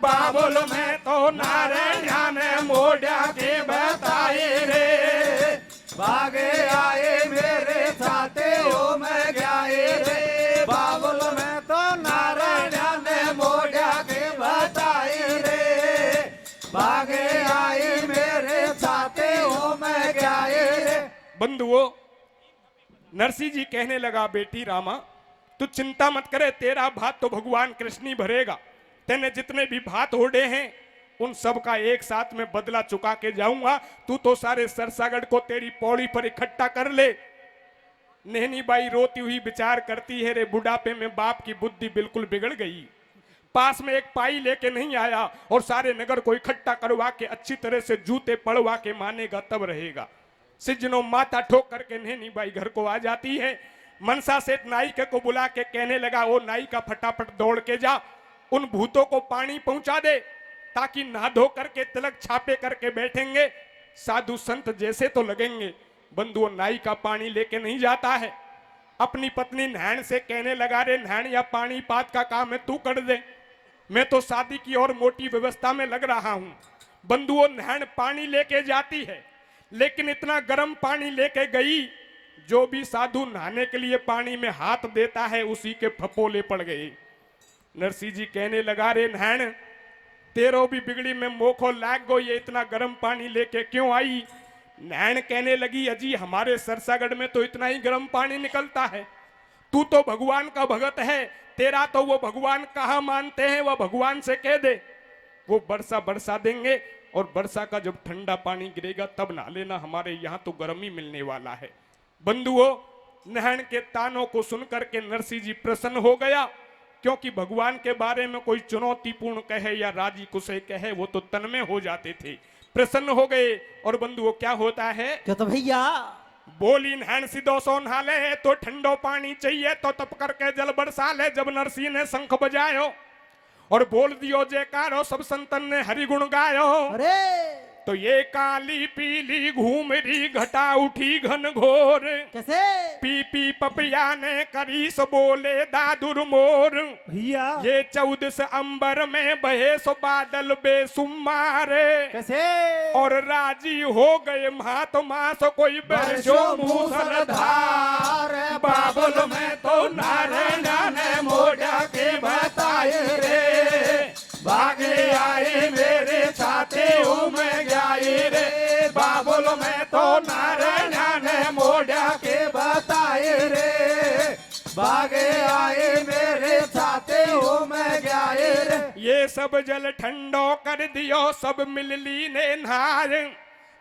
बाबुल में तो नारायणा ने मोढ़ा की बताई रे, भागे आए मेरे छाते में गई रे, बाबुल में तो नारायण ने मोढ़ा के बताई रे, भागे आई मेरे छाते में गई रे। बंधुओं, नरसिंह जी कहने लगा बेटी रामा तू चिंता मत करे, तेरा भात तो भगवान कृष्ण ही भरेगा, तेने जितने भी भात ओढ़े हैं उन सब का एक साथ में बदला चुका के जाऊंगा, तू तो सारे सरसागढ़ को तेरी पौड़ी पर इकट्ठा कर ले। नैनी बाई रोती हुई विचार करती है, रे बुढ़ापे में बाप की बुद्धि बिल्कुल बिगड़ गई। पास में एक पाई लेके नहीं आया और सारे नगर को इकट्ठा करवा के अच्छी तरह से जूते पड़वा के मानेगा तब रहेगा। सिजनो माथा ठोक करके नैनी बाई घर को आ जाती है। मनसा सेठ नाई के को बुला के कहने लगा, ओ नाई का फटाफट दौड़ के जा, उन भूतों को पानी पहुंचा दे ताकि नहा धो करके तिलक छापे करके बैठेंगे, साधु संत जैसे तो लगेंगे। बंधुओं, नाई का पानी लेके नहीं जाता है। अपनी पत्नी नैन से कहने लगा, रे नैन, या पानी पात का काम है तू कर दे, मैं तो शादी की और मोटी व्यवस्था में लग रहा हूं। बंधुओं, नैन पानी लेके जाती है, लेकिन इतना गर्म पानी लेके गई, जो भी साधु नहाने के लिए पानी में हाथ देता है उसी के फपोले पड़ गए। नरसिंह जी कहने लगा, रे नैन, तेरो भी बिगड़ी में मोखो लाग गो, ये इतना गर्म पानी लेके क्यों आई? नैन कहने लगी, अजी हमारे सरसागढ़ में तो इतना ही गर्म पानी निकलता है, तू तो भगवान का भगत है, तेरा तो वो भगवान कहाँ मानते हैं, वह भगवान से कह दे, वो बरसा देंगे और वर्षा का जब ठंडा पानी गिरेगा तब नहा लेना, हमारे यहाँ तो गर्मी मिलने वाला है। बंधुओं, नहन के तानों को सुनकर के नरसिंह जी प्रसन्न हो गया, क्योंकि भगवान के बारे में कोई चुनौतीपूर्ण कहे या राजी कुसे कहे वो तो तन में हो जाते थे। प्रसन्न हो गए। और बंधुओं, क्या होता है? क्या तो भैया बोली नहन सिदो सो नहाले तो ठंडो पानी चाहिए तो तप करके जल बरसा ले। जब नरसिंह ने शंख बजायो और बोल दियो जयकारो, सब संतन ने हरि गुण गायो। अरे तो ये काली पीली घूमरी घटा उठी घन घोर, कैसे? पी पी पपिया ने करी सो बोले दादुर मोर। भैया ये 14 अंबर में बहे सो बादल बेसुमार, कैसे? और राजी हो गए महात्मा सो कोई बरसो मूसलधार। बाबुल में तो नारायण ने मोड़ा के बताए रे, भागे आए मेरे छाते में गए रे। बाबुल में तो नारायण ने मोड़ा के बताए रे, भागे आए मेरे छाते में गए रे। ये सब जल ठंडो कर दियो, सब मिल ली ने नहार।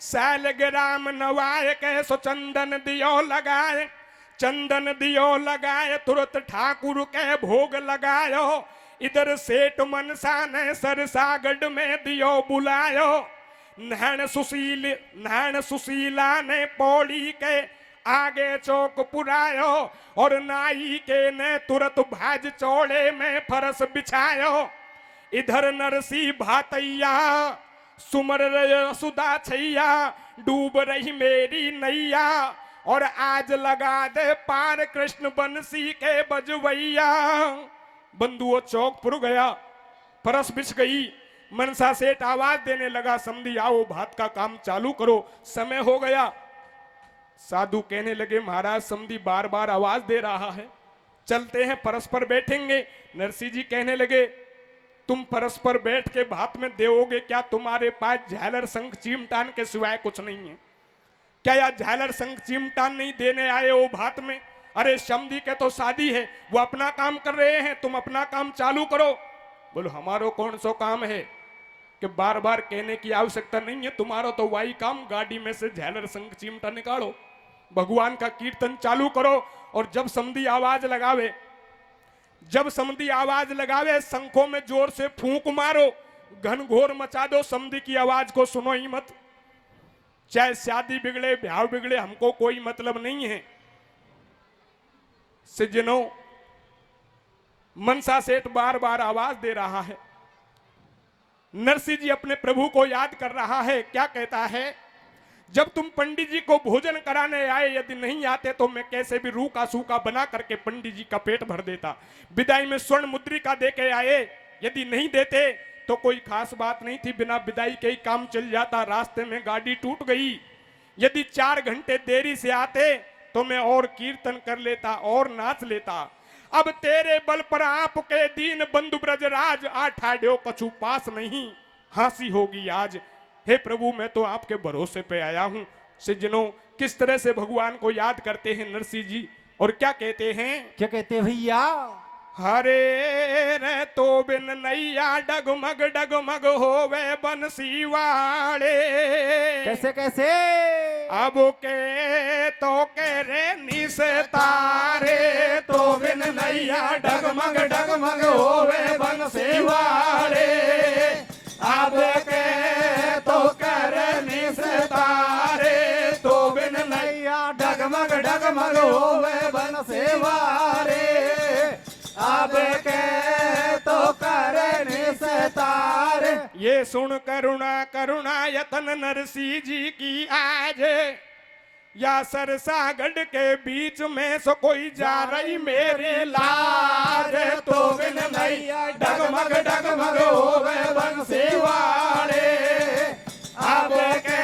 सैल ग्राम नवाए कैसो चंदन दियो लगाए, चंदन दियो लगाए तुरंत ठाकुर के भोग लगायो। इधर सेठ मनसा ने सरसागढ़ में दियो बुलायो। नैन सुशीला ने पौड़ी के आगे चौक पुरायो, और नाई के ने तुरंत भाज चौड़े में फरस बिछायो। इधर नरसी भातैया सुमर सुदा छैया, डूब रही मेरी नैया, और आज लगा दे पार कृष्ण बंसी के बजवैया। बंधुओं, चौक पुर गया, फरस बिछ गई। मनसा सेठ आवाज देने लगा, समधी आओ भात का काम चालू करो, समय हो गया। साधु कहने लगे, महाराज समधी बार बार आवाज दे रहा है, चलते हैं परस्पर बैठेंगे। नरसिंह जी कहने लगे, तुम परस्पर बैठ के भात में देओगे क्या? तुम्हारे पास झालर शंख चिमटान के सिवाय कुछ नहीं है क्या? या झालर शंख चिमटान नहीं देने आए हो भात में? अरे समधी के तो शादी है, वो अपना काम कर रहे हैं, तुम अपना काम चालू करो। बोलो, हमारो कौन सो काम है कि बार बार कहने की आवश्यकता नहीं है, तुम्हारा तो वही काम, गाड़ी में से झालर शंख चिमटा निकालो, भगवान का कीर्तन चालू करो। और जब समधी आवाज लगावे, शंखों में जोर से फूंक मारो, घनघोर मचा दो, समधी की आवाज को सुनो ही मत। चाहे शादी बिगड़े ब्याह बिगड़े, हमको कोई मतलब नहीं है। सज्जनों, मनसा सेठ बार बार आवाज दे रहा है। नरसिंह जी अपने प्रभु को याद कर रहा है। क्या कहता है? जब तुम पंडित जी को भोजन कराने आए, यदि नहीं आते तो मैं कैसे भी रूखा सूखा बना करके पंडित जी का पेट भर देता। विदाई में स्वर्ण मुद्रिका दे के आए, यदि नहीं देते तो कोई खास बात नहीं थी, बिना विदाई के ही काम चल जाता। रास्ते में गाड़ी टूट गई, यदि 4 घंटे देरी से आते तो मैं और कीर्तन कर लेता और नाच लेता। अब तेरे बल पर आपके दीन बंधु ब्रजराज, आठाड्यो कछु पास नहीं, हंसी होगी आज। हे प्रभु, मैं तो आपके भरोसे पे आया हूं। सज्जनों, किस तरह से भगवान को याद करते हैं नरसिंह जी, और क्या कहते हैं? क्या कहते हैं भैया? हरे रे तो बिन नैया डगमग डगमग होवे बंसी वाले। कैसे कैसे अब के तो के रे निस तारे तो बिन नैया डगमग डगमग होवे बंसी वाले। अब के तो करे निस तारे तो बिन नैया डगमग डगमग होवे बन सेवारे। अब के तो करे निस्तारे। ये सुन करुणा करुणा यतन नरसिंह जी की आज, या सरसागढ़ के बीच में सो कोई जा रही मेरी लाज। तो बिन नैया डगमग डगमग होवे बंसी वाले। अब के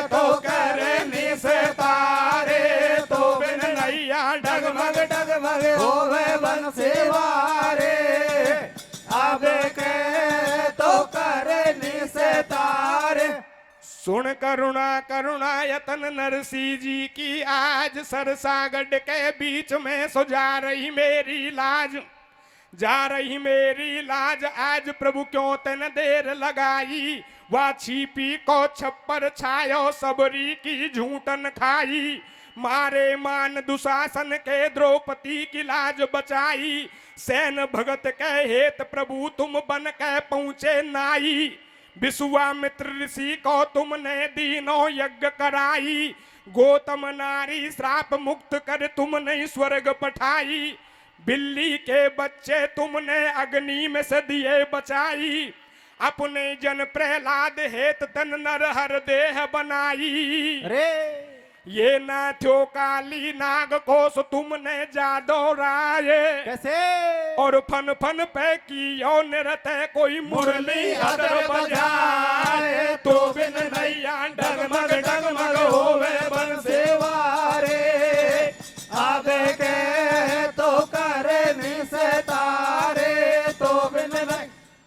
तो करे निस्तारे तो बिन नैया डगमग डगमग होवे बन सेवारे। अब के तो करे निस्तारे। सुन करुणा करुणा यतन नरसिंह जी की आज, सरसागढ़ के बीच में सो जा रही मेरी लाज। जा रही मेरी लाज आज प्रभु क्यों तन देर लगाई। वा छिपी को छप्पर छायो सबरी की झूठन खाई। मारे मान दुशासन के द्रौपदी की लाज बचाई। सैन भगत के हेत प्रभु तुम बन के पहुंचे नाई। विश्वामित्र ऋषि को तुमने दीनों यज्ञ कराई। गौतम नारी श्राप मुक्त कर तुमने स्वर्ग पठाई। बिल्ली के बच्चे तुमने अग्नि में से दिए बचाई। अपने जन प्रहलाद हेत तन नर हर देह बनाई। अरे ये नाथ्यो काली नाग को सो तुमने जादो राये। कैसे और फन फन पे कियो नृत्य कोई मुरली अदर बजाए। तो बिन नैया डगमग डगमग होवे बन सेवारे। अब के तो करे निस्तारे तो बिन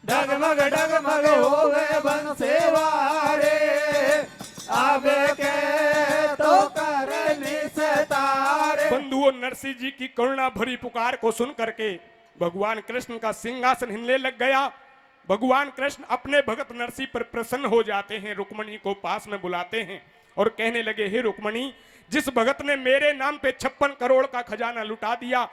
डगमग डगमग होवे बन सेवारे। अब के तो करे निस्तारे। बंधुओं, नरसिंह जी की करुणा भरी पुकार को सुन करके भगवान कृष्ण का सिंहासन हिलने लग गया। भगवान कृष्ण अपने भगत नरसिंह पर प्रसन्न हो जाते हैं। रुक्मणी को पास में बुलाते हैं और कहने लगे, हे रुक्मणी, जिस भगत ने मेरे नाम पे 56 करोड़ का खजाना लुटा दिया,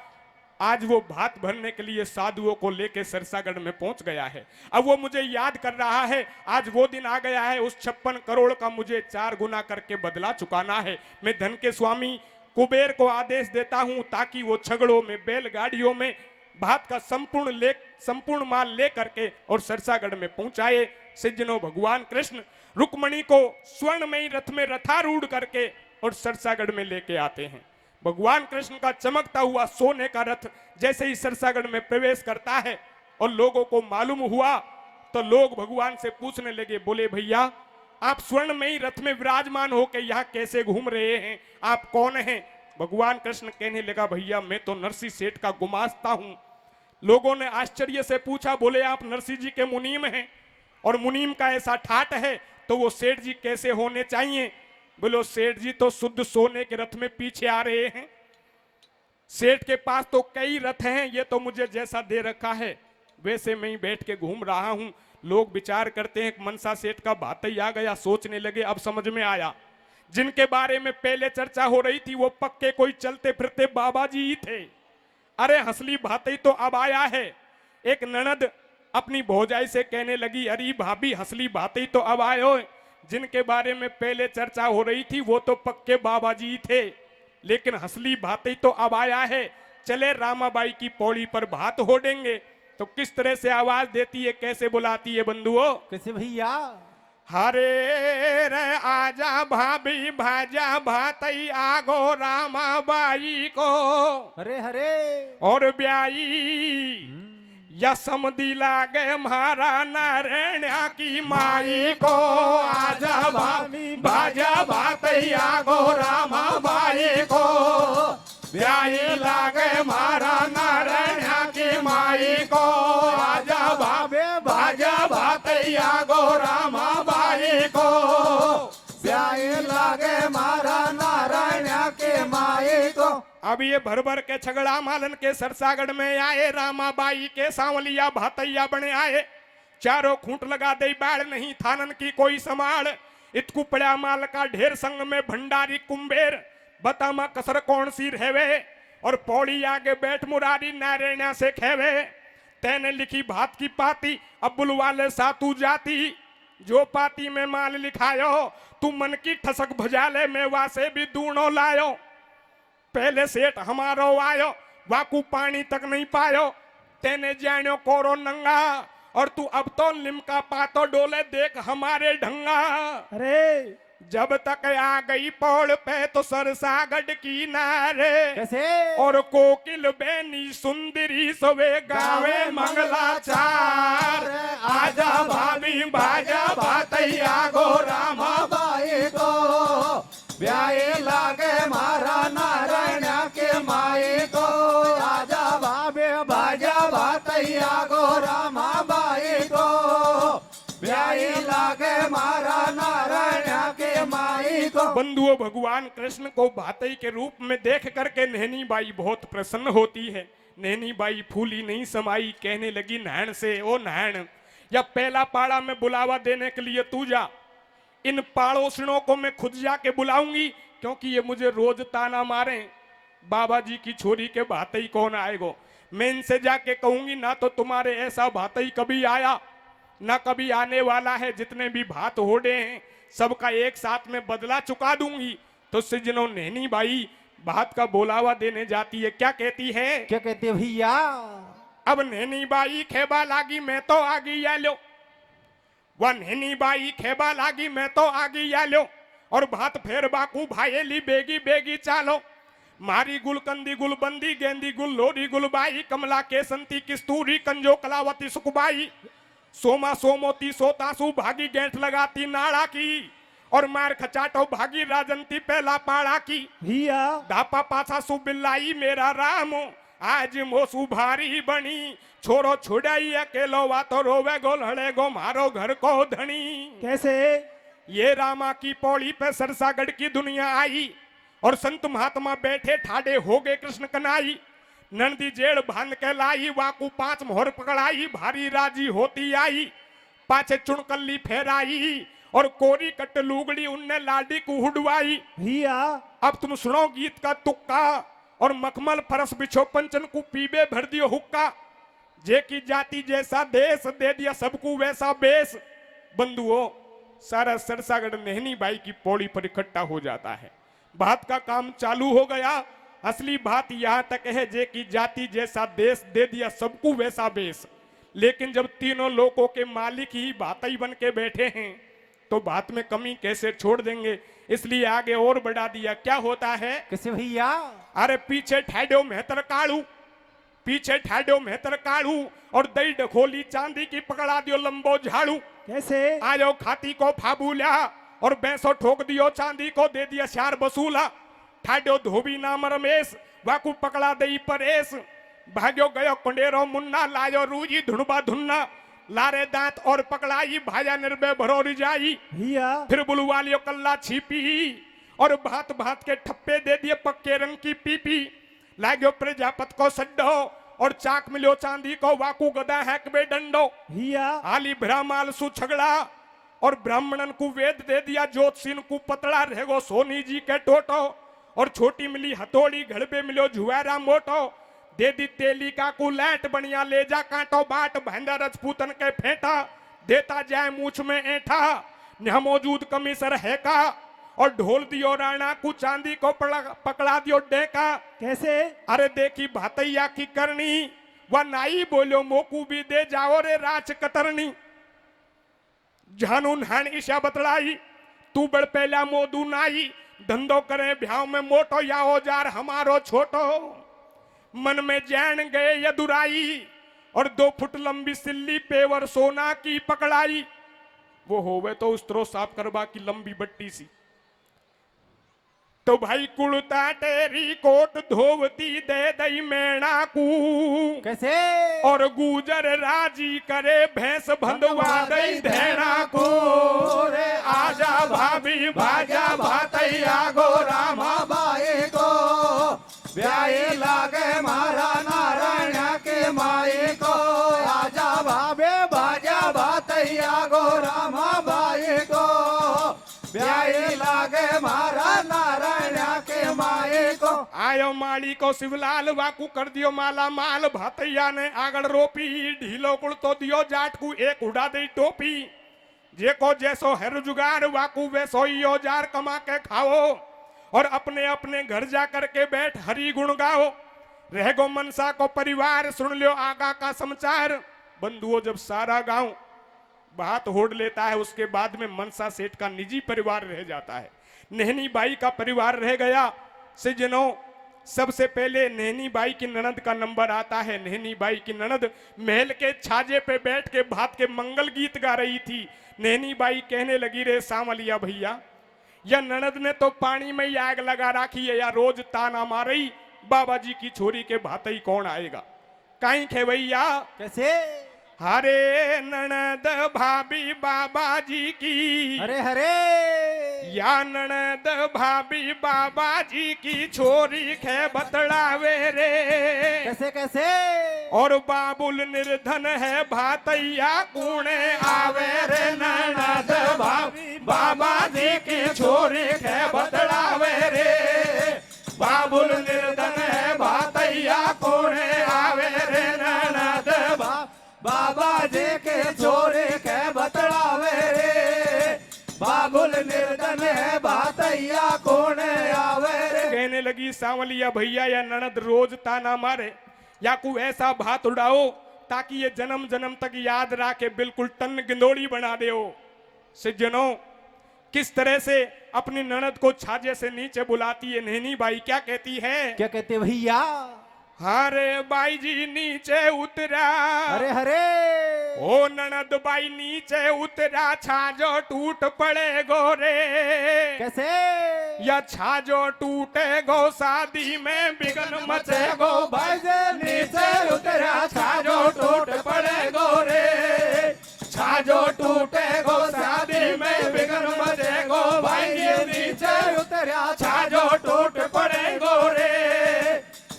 आज वो भात भरने के लिए साधुओं को लेके सरसागढ़ में पहुंच गया है। अब वो मुझे याद कर रहा है। आज वो दिन आ गया है, उस 56 करोड़ का मुझे 4 गुना करके बदला चुकाना है। मैं धन के स्वामी कुबेर को आदेश देता हूं ताकि वो छगड़ों में, बैलगाड़ियों में भात का संपूर्ण माल ले करके और सरसागढ़ में पहुंचाए। सज्जनों, भगवान कृष्ण रुक्मणी को स्वर्णमयी रथ में रथारूढ़ करके और सरसागढ़ में लेके आते हैं। भगवान कृष्ण का चमकता हुआ सोने का रथ जैसे ही सरसागढ़ में प्रवेश करता है और लोगों को मालूम हुआ तो लोग भगवान से पूछने लगे, बोले भैया आप स्वर्णमयी रथ में विराजमान होकर यहाँ कैसे घूम रहे हैं, आप कौन हैं? भगवान कृष्ण कहने लगा, भैया मैं तो नरसिंह सेठ का गुमास्ता हूं। लोगों ने आश्चर्य से पूछा, बोले आप नरसिंह जी के मुनीम हैं और मुनीम का ऐसा ठाट है तो वो सेठ जी कैसे होने चाहिए? बोलो सेठ जी तो शुद्ध सोने के रथ में पीछे आ रहे हैं। सेठ के पास तो कई रथ हैं, ये तो मुझे जैसा दे रखा है वैसे मैं ही बैठ के घूम रहा हूं। लोग विचार करते हैं मनसा सेठ का बात ही आ गया। सोचने लगे, अब समझ में आया, जिनके बारे में पहले चर्चा हो रही थी वो पक्के कोई चलते फिरते बाबा जी ही थे। अरे हंसली बात ही तो अब आया है। एक ननद अपनी भौजाई से कहने लगी, अरे भाभी हंसली बात ही तो अब आए हो, जिनके बारे में पहले चर्चा हो रही थी वो तो पक्के बाबा जी थे, लेकिन हंसली बात ही तो अब आया है। चले रामाबाई की पौड़ी पर भात होड़ेंगे। तो किस तरह से आवाज देती है, कैसे बुलाती है बंधुओं? कैसे भैया? हरे रे आजा भाभी भाजा भातई आगो रामाबाई को। हरे हरे और ब्याई या समधी लागे म्हारा नारायणा की माई को। आजा भाभी भाजा भातई आगो रामाबाई को। ब्याई लागे म्हारा नारायणा की माई को। आजा भाभी भाजा भातई आगो रामाबाई को। ब्याई लागे मारा नारायण के माई को। अब ये भर भर के छगड़ा मालन के सरसागढ़ में आए, रामाबाई के सांवलिया भातैया बने आए, चारों खूंट लगा दे बाढ़ नहीं थानन की कोई समाड़, इतकू पड़ा माल का ढेर संग में भंडारी कुंबेर, बता मां कसर कौन सी रहवे, और पौड़ी आगे बैठ मुरारी नारायणा से खेवे, तेने लिखी भात की पाती अब्बुल वाले सातू जाती, जो पाती में माल लिखायो तू मन की ठसक भजाले में वासे भी दूनो लायो, पहले सेठ हमारो आयो वाकू पानी तक नहीं पायो, तेने जानो कोरो नंगा, और तू अब तो लिमका पातो डोले देख हमारे ढंगा। अरे जब तक आ गई पौड़ पे तो सरसागढ़ की नारे, कैसे और कोकिल बेनी सुंदरी सवे गावे मंगलाचार, आजा भाभी बाजा भातैया गो रामा बाई को ब्याहे लागे मारा नारायण के माई को, आजा भाभी बाजा भातैया गो रामा बाई को ब्याहे लागे मारा नारायण के माई को। बंधुओं, भगवान कृष्ण को भातई के रूप में देख करके नैनी बाई बहुत प्रसन्न होती है। नैनी बाई फूली नहीं समाई, कहने लगी नैन से, ओ नैन, या पहला पाड़ा में बुलावा देने के लिए तू जा, इन पाड़ोसनों को मैं खुद जाके बुलाऊंगी, क्योंकि ये मुझे रोज ताना मारे, बाबा जी की छोरी के भातई कौन आएगो। मैं इनसे जाके कहूंगी ना तो तुम्हारे ऐसा भातई कभी आया ना कभी आने वाला है, जितने भी भात होड़े हैं सबका एक साथ में बदला चुका दूंगी। तो सिजनो नैनी बाई भात का बोलावा देने जाती है, क्या कहती है? क्या कहते हैं भैया? अब नैनी बाई खेबा लागी मैं तो आगी या लो, वह नैनी बाई खेबा लागी मैं तो आगी या लो, और भात फेर बाकू भाईली बेगी बेगी चालो, मारी गुलकंदी गुलबंदी गेंदी गुल लोरी गुलबाई, कमला केसंती किस्तूरी कंजो कलावती सुखबाई, सोमा सोमोती सोतासु भागी गेंठ लगाती नाड़ा की, और मार खचाटो भागी राजंती पहला पाड़ा की, भैया दापा पाछा सु बिल्लाई मेरा राम, आज मोसू भारी बनी, छोरो छुड़ाई अकेलो वातो रोवे गो लड़े गो मारो घर को धनी। कैसे? ये रामा की पौड़ी पे सरसागढ़ की दुनिया आई, और संत महात्मा बैठे ठाडे हो गए कृष्ण कनाई, नंदी जेड़ बांध के लाई, वाकू 5 मोहर पकड़ाई, भारी राजी होती आई, पाछे चुनकल्ली फेराई, और कोरी कट लुगड़ी उनने लाडी को हुडवाई। भैया अब तुम सुनो गीत का तुक्का, और मखमल फरस बिछो पंचन को पीबे भर दियो हुक्का, जे की जाति जैसा देश दे दिया सबको वैसा बेस। बंधुओं, सारा सरसागढ़ नैनी बाई की पौड़ी पर इकट्ठा हो जाता है, बात का काम चालू हो गया। असली बात यहाँ तक है, जे की जाति जैसा देश दे दिया सबको वैसा बेस, लेकिन जब तीनों लोगों के मालिक ही बातई बन के बैठे हैं तो बात में कमी कैसे छोड़ देंगे, इसलिए आगे और बढ़ा दिया। क्या होता है? कैसे भैया? अरे पीछे ठाडो मेहतर काड़ू, पीछे ठाडो मेहतर काड़ू, और दई ढकोली चांदी की पकड़ा दियो लंबो झाड़ू। कैसे? आयो खाती को फाबूला, और बैंसो ठोक दियो चांदी को दे दिया शार बसूला, ठाडो धोबी नाम रमेश, वाकू पकड़ा दई परेश, भाग्यो गयो कंडेरो मुन्ना, लायो रूजी धुनबा धुन्ना, लारे दांत और पकड़ाई, भाया निर्भय भरो रिजाई। भैया फिर बुलवा लियो कल्ला छिपी, और भात भात के ठप्पे दे दिए पक्के रंग की पीपी, लाग्यो प्रजापत को सड्डो, और चाक मिलो चांदी को, वाकू गदा है कबे डंडो। भैया आली भ्रामाल सु छगड़ा, और ब्राह्मणन को वेद दे दिया, ज्योतिषिन को पतड़ा रहेगो सोनी जी के टोटो, और छोटी मिली हथौड़ी घड़बे मिलो जुआरा मोटो, दे दी तेली का को लैट बनिया ले जा कांटो बाट, भैंदा रजपूतन के फेंटा, देता जाए मूछ में ऐठा, यहाँ मौजूद कमिसर है का, और ढोल दियो राणा को चांदी को पकड़ा दियो डेका। कैसे? अरे देखी भातैया की करनी, वह नाई बोलो मोकू भी दे जाओ रे राज कतरनी, जानू नहान ईशा बतलाई, तू बड़ पहला मोदू नाई, धंधो करे ब्याह में मोटो, या औजार हमारो छोटो, मन में जैन गए यदुराई, और 2 फुट लंबी सिल्ली पेवर सोना की पकड़ाई, वो होवे तो उस तरह साफ करवा की लंबी बट्टी सी। तो भाई कुड़ता तेरी कोट धोवती दे दई मैणा को, कैसे? और गुजर राजी करे भैंस बंधवा दई धेड़ा को, रे आजा भाभी भाजा भातैया गो रामा बाई को ब्याही लागे मारा नारायण के माई को आजा भावे बाजा बातैया गो रामा बाई को ब्याही लागे मारा नारायण के माई को आयो माली को शिवलाल वाकू कर दियो माला माल भातैया ने आगड़ रोपी ढीलो कुड़तो दियो जाट को एक उड़ा दे टोपी जेको जैसो है रुजगार वाकू वैसो ही औजार कमा के खाओ और अपने अपने घर जा करके बैठ हरि गुण गाओ रह गो मनसा को परिवार सुन लियो आगा का समाचार बंधुओं जब सारा गांव बात होड़ लेता है उसके बाद में मनसा सेठ का निजी परिवार रह जाता है नहनी बाई का परिवार रह गया सज्जनों सबसे पहले नहनी बाई की ननद का नंबर आता है नहनी बाई की ननद महल के छाजे पे बैठ के भात के मंगल गीत गा रही थी नहनी बाई कहने लगी रे सावलिया भैया या ननद ने तो पानी में ही आग लगा रखी है या रोज ताना मारई बाबा जी की छोरी के भातई कौन आएगा काई खे भैया कैसे? हरे ननद भाभी बाबा जी की अरे हरे या ननद भाभी बाबा जी की छोरी खे बतड़ावे रे कैसे कैसे? और बाबुल निर्धन है भातैया कूणे आवे रे ननद भाभी बाबा जी की छोरी खे बतड़ावे रे बाबुल निर्धन है भातैया कूणे आवे रे ननद बाबा जी के छोरे के बतड़ावे रे बाबुल निर्धन है भातैया कोने आवे रे कहने लगी सांवलिया भैया या ननद रोज ताना मारे या को ऐसा भात उड़ाओ ताकि ये जन्म जन्म तक याद रखे बिल्कुल टन गिंदोड़ी बना दे सज्जनों किस तरह से अपनी ननद को छाजे से नीचे बुलाती है नहनी बाई क्या कहती है क्या कहते भैया? हरे बाई जी नीचे उतरा अरे हरे ओ ननद बाई नीचे उतरा छाजो टूट पड़े गोरे कैसे? या छाजो टूटे गो शादी में बिगन मचे गो भाई जे नीचे उतरा छाजो टूट पड़े गोरे छाजो टूटे गो शादी में बिगन मचे गो भाई जे नीचे उतरा छाजो टूट पड़े गोरे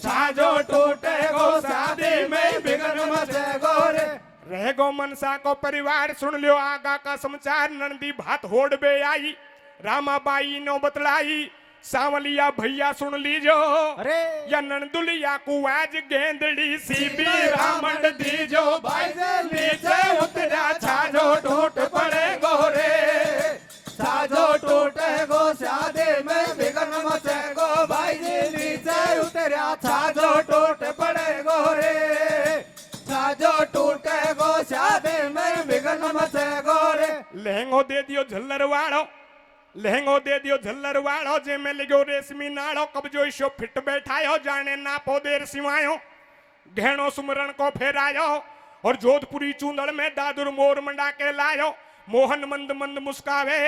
छाजो टूटे गो शादी में बिगन मचे गोरे रह गो मनसा को परिवार सुन लियो आगा का समाचार नंदी भात होड़ बे आई रामाबाई नो बतलाई सांवलिया भैया सुन लीजो अरे या नंदुलिया को आज गेंदड़ी सी भी रामंड दीजो भाई जे नीचे उतरा छाजो टूट पड़े गोरे छाजो टूटे गो शादी में बिगन मचे गो भाई जी नीचे उतरा छाजो टूट पड़े गोरे छाजो टूटे गो शादी में बिगन मचे गोरे लहंगो दे दियो झल्लर वाड़ो लहंगो दे दियो झल्लर वाड़ो जे में लिगो रेशमी नाड़ो कब्जो इशो फिट बैठायो जाने ना पोदेर सिवायो गहनो सुमरण को फेरायो और जोधपुरी चूंदड़ में दादुर मोर मंडा के लायो मोहन मंद मंद मुस्कावे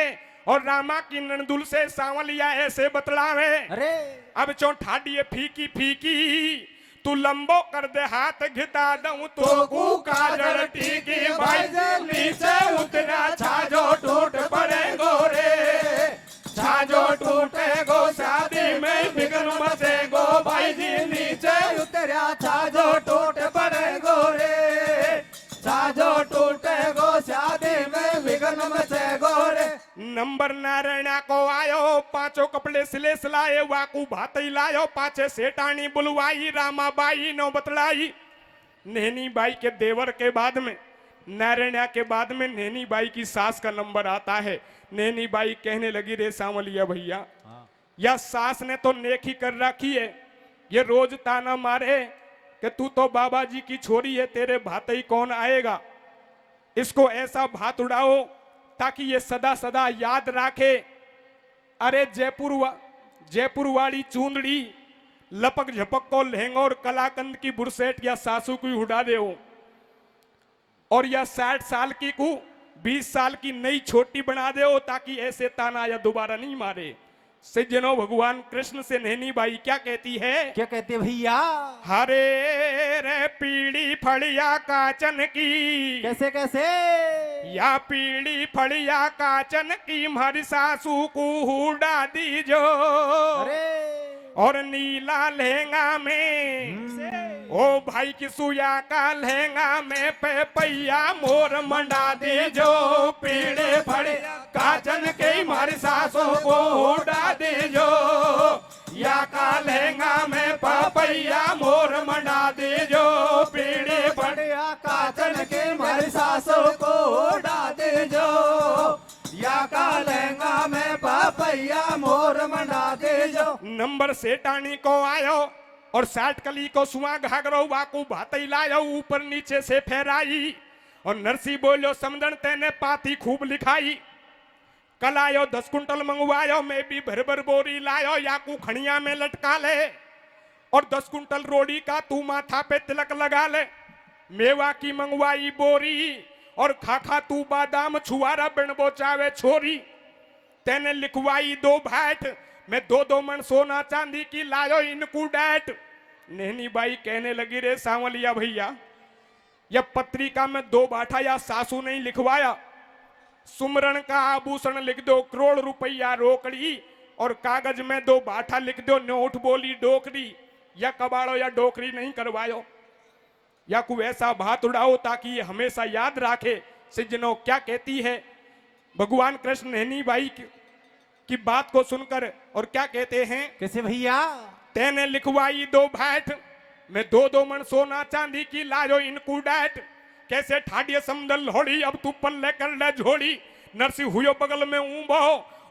और रामा की नंदुल से सांवलिया ऐसे बतलावे अरे अब चो ठाडी फीकी फीकी तू लंबो कर दे हाथ घिता दूं तो कू काजल टीकी भाई जे नीचे उतरा छाजो टूट पड़े गोरे छाजो टूटे गो शादी में बिगन मचे गो भाई जी नीचे उतरा छाजो टूट पड़े गोरे छाजो टूटे गो शादी में बिगन मचे गोरे नंबर नारायणा को आयो पांचों कपड़े सिले सिलाए वाकू भातई लायो पाछे सेठानी बुलवाई रामाबाई नो बतलाई नहनी बाई के देवर के बाद में नारायणा के बाद में नहनी बाई की सास का नंबर आता है नहनी बाई कहने लगी रे सांवलिया भैया या सास ने तो नेकी कर रखी है ये रोज ताना मारे कि तू तो बाबा जी की छोरी है तेरे भातई कौन आएगा इसको ऐसा भात उड़ाओ ताकि ये सदा सदा याद रखे अरे जयपुर वाली चूंदड़ी लपक झपक को लहंगा और कलाकंद की बुरसेट या सासू की उड़ा दे और या 60 साल की को 20 साल की नई छोटी बना दे ताकि ऐसे ताना या दोबारा नहीं मारे सज्जनों भगवान कृष्ण से नहनी बाई क्या कहती है क्या कहते भैया? हरे रे पीड़ी फड़िया काचन की कैसे कैसे? या पीड़ी फड़िया काचन की हमारी सासू को हुडा दीजो अरे और नीला लहंगा में ओ भाई की सुया का लहंगा में पे पैया मोर मंडा दे जो पीड़े फड़े काचन के मारी सासों को उड़ा दे जो या का लहंगा में पपैया मोर मंडा दे जो पीड़े फड़े काचन के मारी सासों को उड़ा दे जो या का लहंगा में पापैया मोर मंडा दे जो। नंबर सेठानी को आयो और 60 कली को सुआ घाघरो वाकू भातई लायो ऊपर नीचे से फेराई और नरसी बोलो समदन तेने पाती खूब लिखाई कल आयो 10 कुंटल मंगवायो मैं भी भर भर बोरी लायो याकू खड़िया में लटका ले और 10 कुंटल रोड़ी का तू माथा पे तिलक लगा ले मेवा की मंगवाई बोरी और खाखा तू बादाम छुआरा बिन बोचावे छोरी तेने लिखवाई 2 भाट मैं 2 मन सोना चांदी की लायो इनको डैट नैनी बाई कहने लगी रे सांवलिया भैया यह पत्रिका में 2 बाठा या सासू नहीं लिखवाया सुमरण का आभूषण लिख दो करोड़ रुपया रोकड़ी और कागज में 2 बाठा लिख दो नोट बोली डोकरी या कबाड़ो या डोकरी नहीं करवायो या कोई ऐसा भात उड़ाओ ताकि ये हमेशा याद राखे सिजनो क्या कहती है भगवान कृष्ण नैनी बाई की बात को सुनकर और क्या कहते हैं कैसे भैया तेने लिखवाई 2 भाट मैं 2 मन सोना चांदी की लायो इनको डैट कैसे ठाडिये समदल होड़ी अब तू पल्ले कर ले झोड़ी नरसी हुयो बगल में ऊंबो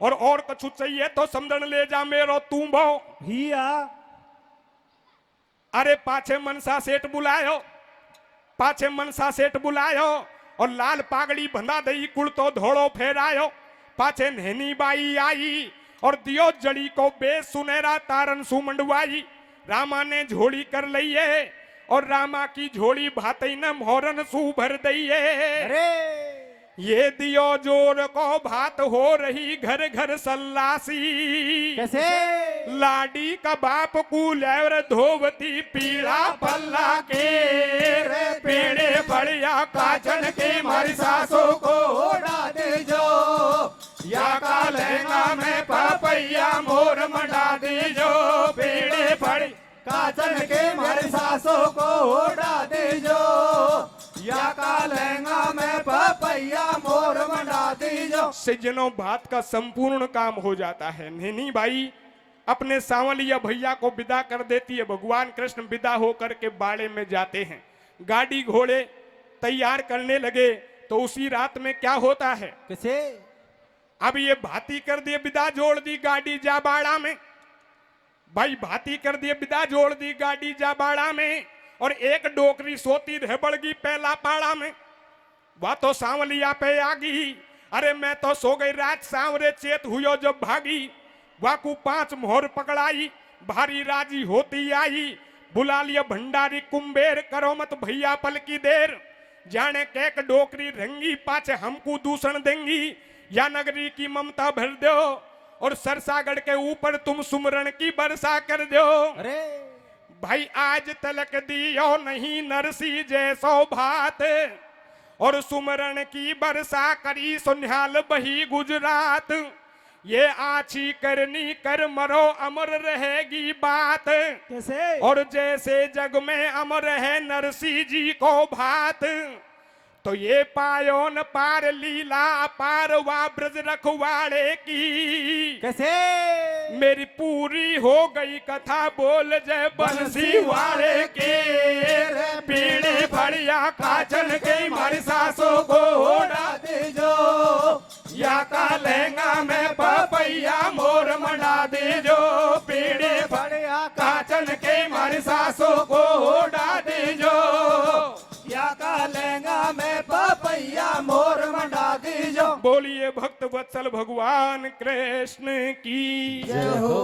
और कछु चाहिए तो समदन ले जा मेरो तू बो भैया अरे पाछे मनसा सेठ बुलायो पाछे मनसा सेठ बुलायो और लाल पागड़ी बंधा दई कुड़तो धोड़ो फेरायो पाछे नैनी बाई आई और दियो जड़ी को बेस सुनेरा तारन सुमंडवाई रामा ने झोड़ी कर लइए और रामा की झोड़ी भातई न मोहरन सु भर दइए अरे ये दियो जोर को भात हो रही घर घर सल्लासी कैसे लाडी का बाप कुलेवर धोवती पीड़ा पल्ला के रे पेड़े बढ़िया काचन के मारी सासों को उड़ा दे जो या का लहंगा में पपैया मोर मंडा दे जो पेड़े बड़ी काचन के मारी सासों को उड़ा दे जो या का लहंगा में पपैया मोर मंडा दे जो। सिजनों बात का संपूर्ण काम हो जाता है नैनी बाई अपने सांवलिया भैया को विदा कर देती है भगवान कृष्ण विदा होकर के बाड़े में जाते हैं गाड़ी घोड़े तैयार करने लगे तो उसी रात में क्या होता है कैसे अब ये भाती कर दिए विदा जोड़ दी गाड़ी जा बाड़ा में भाई भाती कर दिए विदा जोड़ दी गाड़ी जा बाड़ा में और एक डोकरी सोती रह बड़गी पहला पाड़ा में वह तो सांवलिया पे आ गई अरे मैं तो सो गई रात सांवरे चेत हुयो जब भागी वाकू 5 मोहर पकड़ाई भारी राजी होती आई बुला लिया भंडारी कुंबेर करो मत भैया पल की देर जाने कैक डोकरी रंगी पाछे हमको दूषण देंगी या नगरी की ममता भर दो और सरसागढ़ के ऊपर तुम सुमरण की वर्षा कर दो अरे भाई आज तलक दियो नहीं नरसी जैसो भात और सुमरण की वर्षा करी सुन्याल बही गुजरात ये आछी करनी कर मरो अमर रहेगी बात कैसे और जैसे जग में अमर है नरसी जी को भात तो ये पायो न पार लीला पार वा ब्रज रखवाड़े की कैसे मेरी पूरी हो गई कथा बोल जय बंसी वाले के पीड़े फड़िया काचन के मारी सासों को उड़ा दे जो या का लहंगा में पपैया मोर मंडा दे जो पीड़े बढ़िया काचन के मारी सासों को उड़ा दे जो या का लहंगा में पपैया मोर मंडा दे जो। बोलिए भक्त वत्सल भगवान कृष्ण की जय हो।